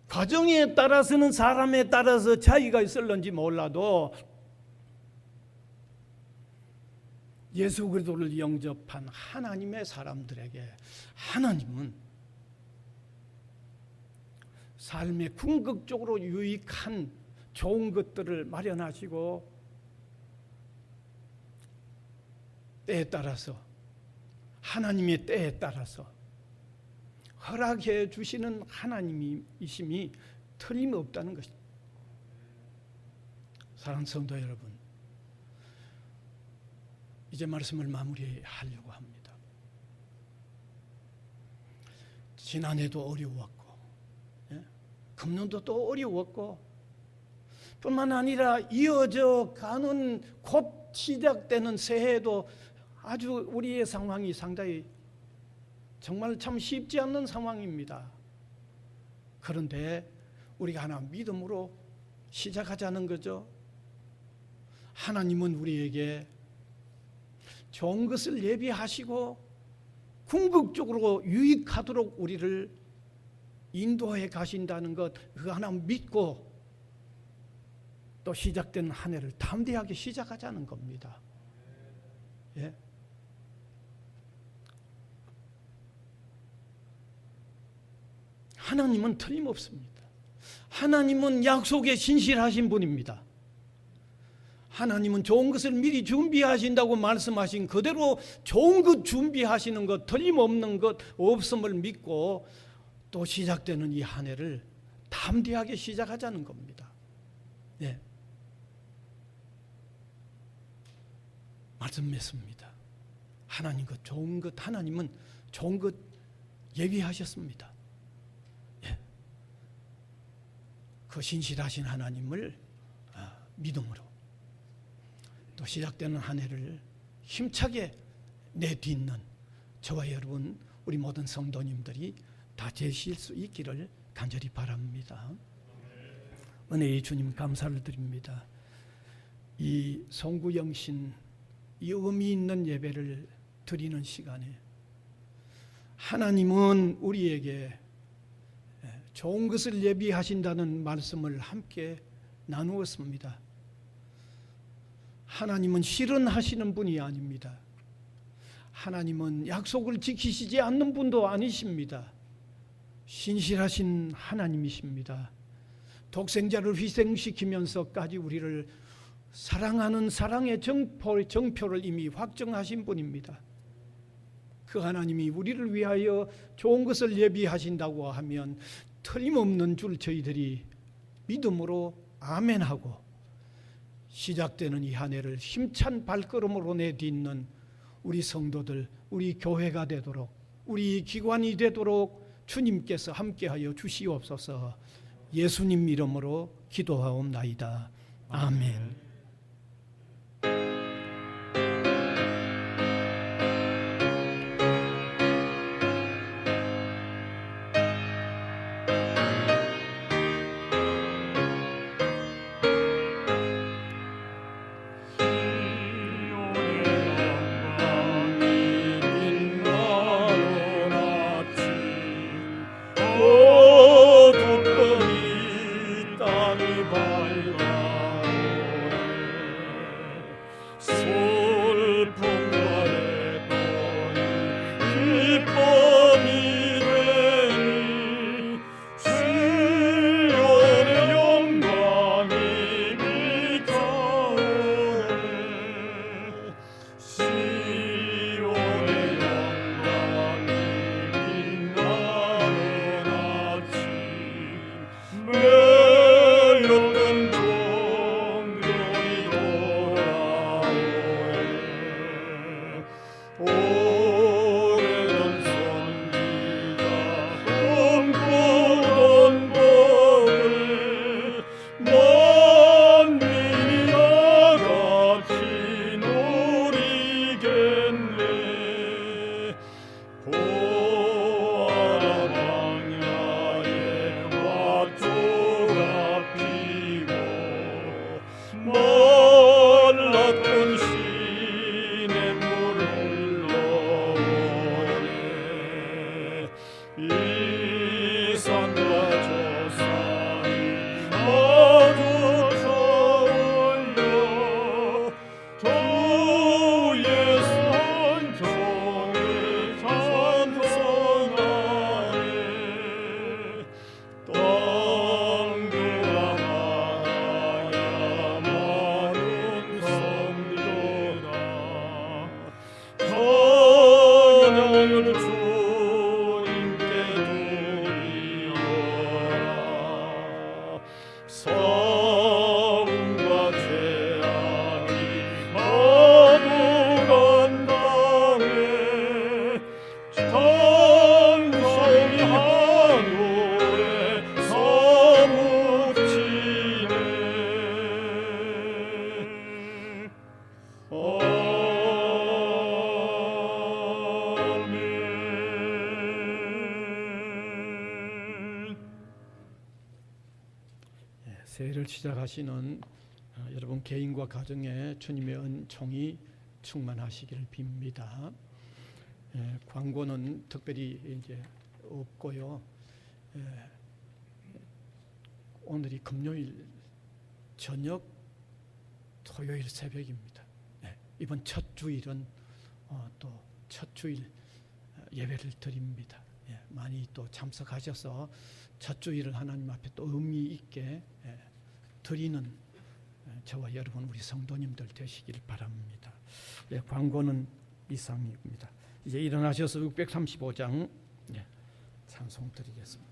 과정에 따라서는 사람에 따라서 차이가 있을런지 몰라도 예수 그리스도를 영접한 하나님의 사람들에게 하나님은 삶에 궁극적으로 유익한 좋은 것들을 마련하시고 때에 따라서 하나님의 때에 따라서 허락해 주시는 하나님이심이 틀림없다는 것입니다. 사랑하는 성도 여러분, 이제 말씀을 마무리하려고 합니다. 지난해도 어려웠고, 금년도 또 어려웠고, 뿐만 아니라 이어져 가는 곧 시작되는 새해도 아주 우리의 상황이 상당히 정말 참 쉽지 않는 상황입니다. 그런데 우리가 하나 믿음으로 시작하자는 거죠. 하나님은 우리에게 좋은 것을 예비하시고 궁극적으로 유익하도록 우리를 인도해 가신다는 것, 그거 하나 믿고 또 시작된 한 해를 담대하게 시작하자는 겁니다. 예. 하나님은 틀림없습니다. 하나님은 약속에 신실하신 분입니다. 하나님은 좋은 것을 미리 준비하신다고 말씀하신 그대로 좋은 것 준비하시는 것, 틀림없는 것 없음을 믿고 또 시작되는 이 한 해를 담대하게 시작하자는 겁니다. 네. 말씀 맺습니다. 하나님은 좋은 것 예비하셨습니다. 예. 그 신실하신 하나님을 믿음으로 또 시작되는 한 해를 힘차게 내딛는 저와 여러분, 우리 모든 성도님들이 다 되실 수 있기를 간절히 바랍니다. 은혜의 주님 감사를 드립니다. 이 송구영신, 이 의미 있는 예배를 드리는 시간에 하나님은 우리에게 좋은 것을 예비하신다는 말씀을 함께 나누었습니다. 하나님은 실현하시는 분이 아닙니다. 하나님은 약속을 지키시지 않는 분도 아니십니다. 신실하신 하나님이십니다. 독생자를 희생시키면서까지 우리를 사랑하는 사랑의 정표를 이미 확정하신 분입니다. 그 하나님이 우리를 위하여 좋은 것을 예비하신다고 하면 틀림없는 줄 저희들이 믿음으로 아멘하고 시작되는 이 한 해를 힘찬 발걸음으로 내딛는 우리 성도들, 우리 교회가 되도록, 우리 기관이 되도록 주님께서 함께하여 주시옵소서. 예수님 이름으로 기도하옵나이다. 아멘. 시작하시는 여러분 개인과 가정에 주님의 은총이 충만하시기를 빕니다. 광고는 특별히 이제 없고요. 오늘이 금요일 저녁, 토요일 새벽입니다. 이번 첫 주일은 또 첫 주일 예배를 드립니다. 많이 또 참석하셔서 첫 주일을 하나님 앞에 또 의미 있게 드리는 저와 여러분 우리 성도님들 되시길 바랍니다. 광고는 이상입니다. 이제 일어나셔서 635장 찬송 드리겠습니다.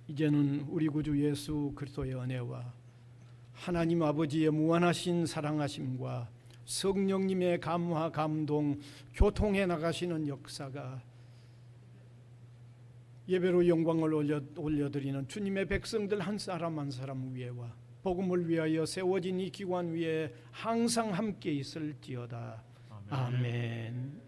이제는 우리 구주 예수 그리스도의 은혜와 하나님 아버지의 무한하신 사랑하심과 성령님의 감화 감동 교통해 나가시는 역사가 예배로 영광을 올려드리는 주님의 백성들 한 사람 한 사람 위에와 복음을 위하여 세워진 이 기관 위에 항상 함께 있을지어다. 아멘.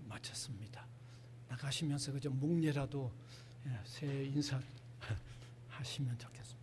마쳤습니다. 나가시면서 그저 묵례라도 새 인사 하시면 좋겠습니다.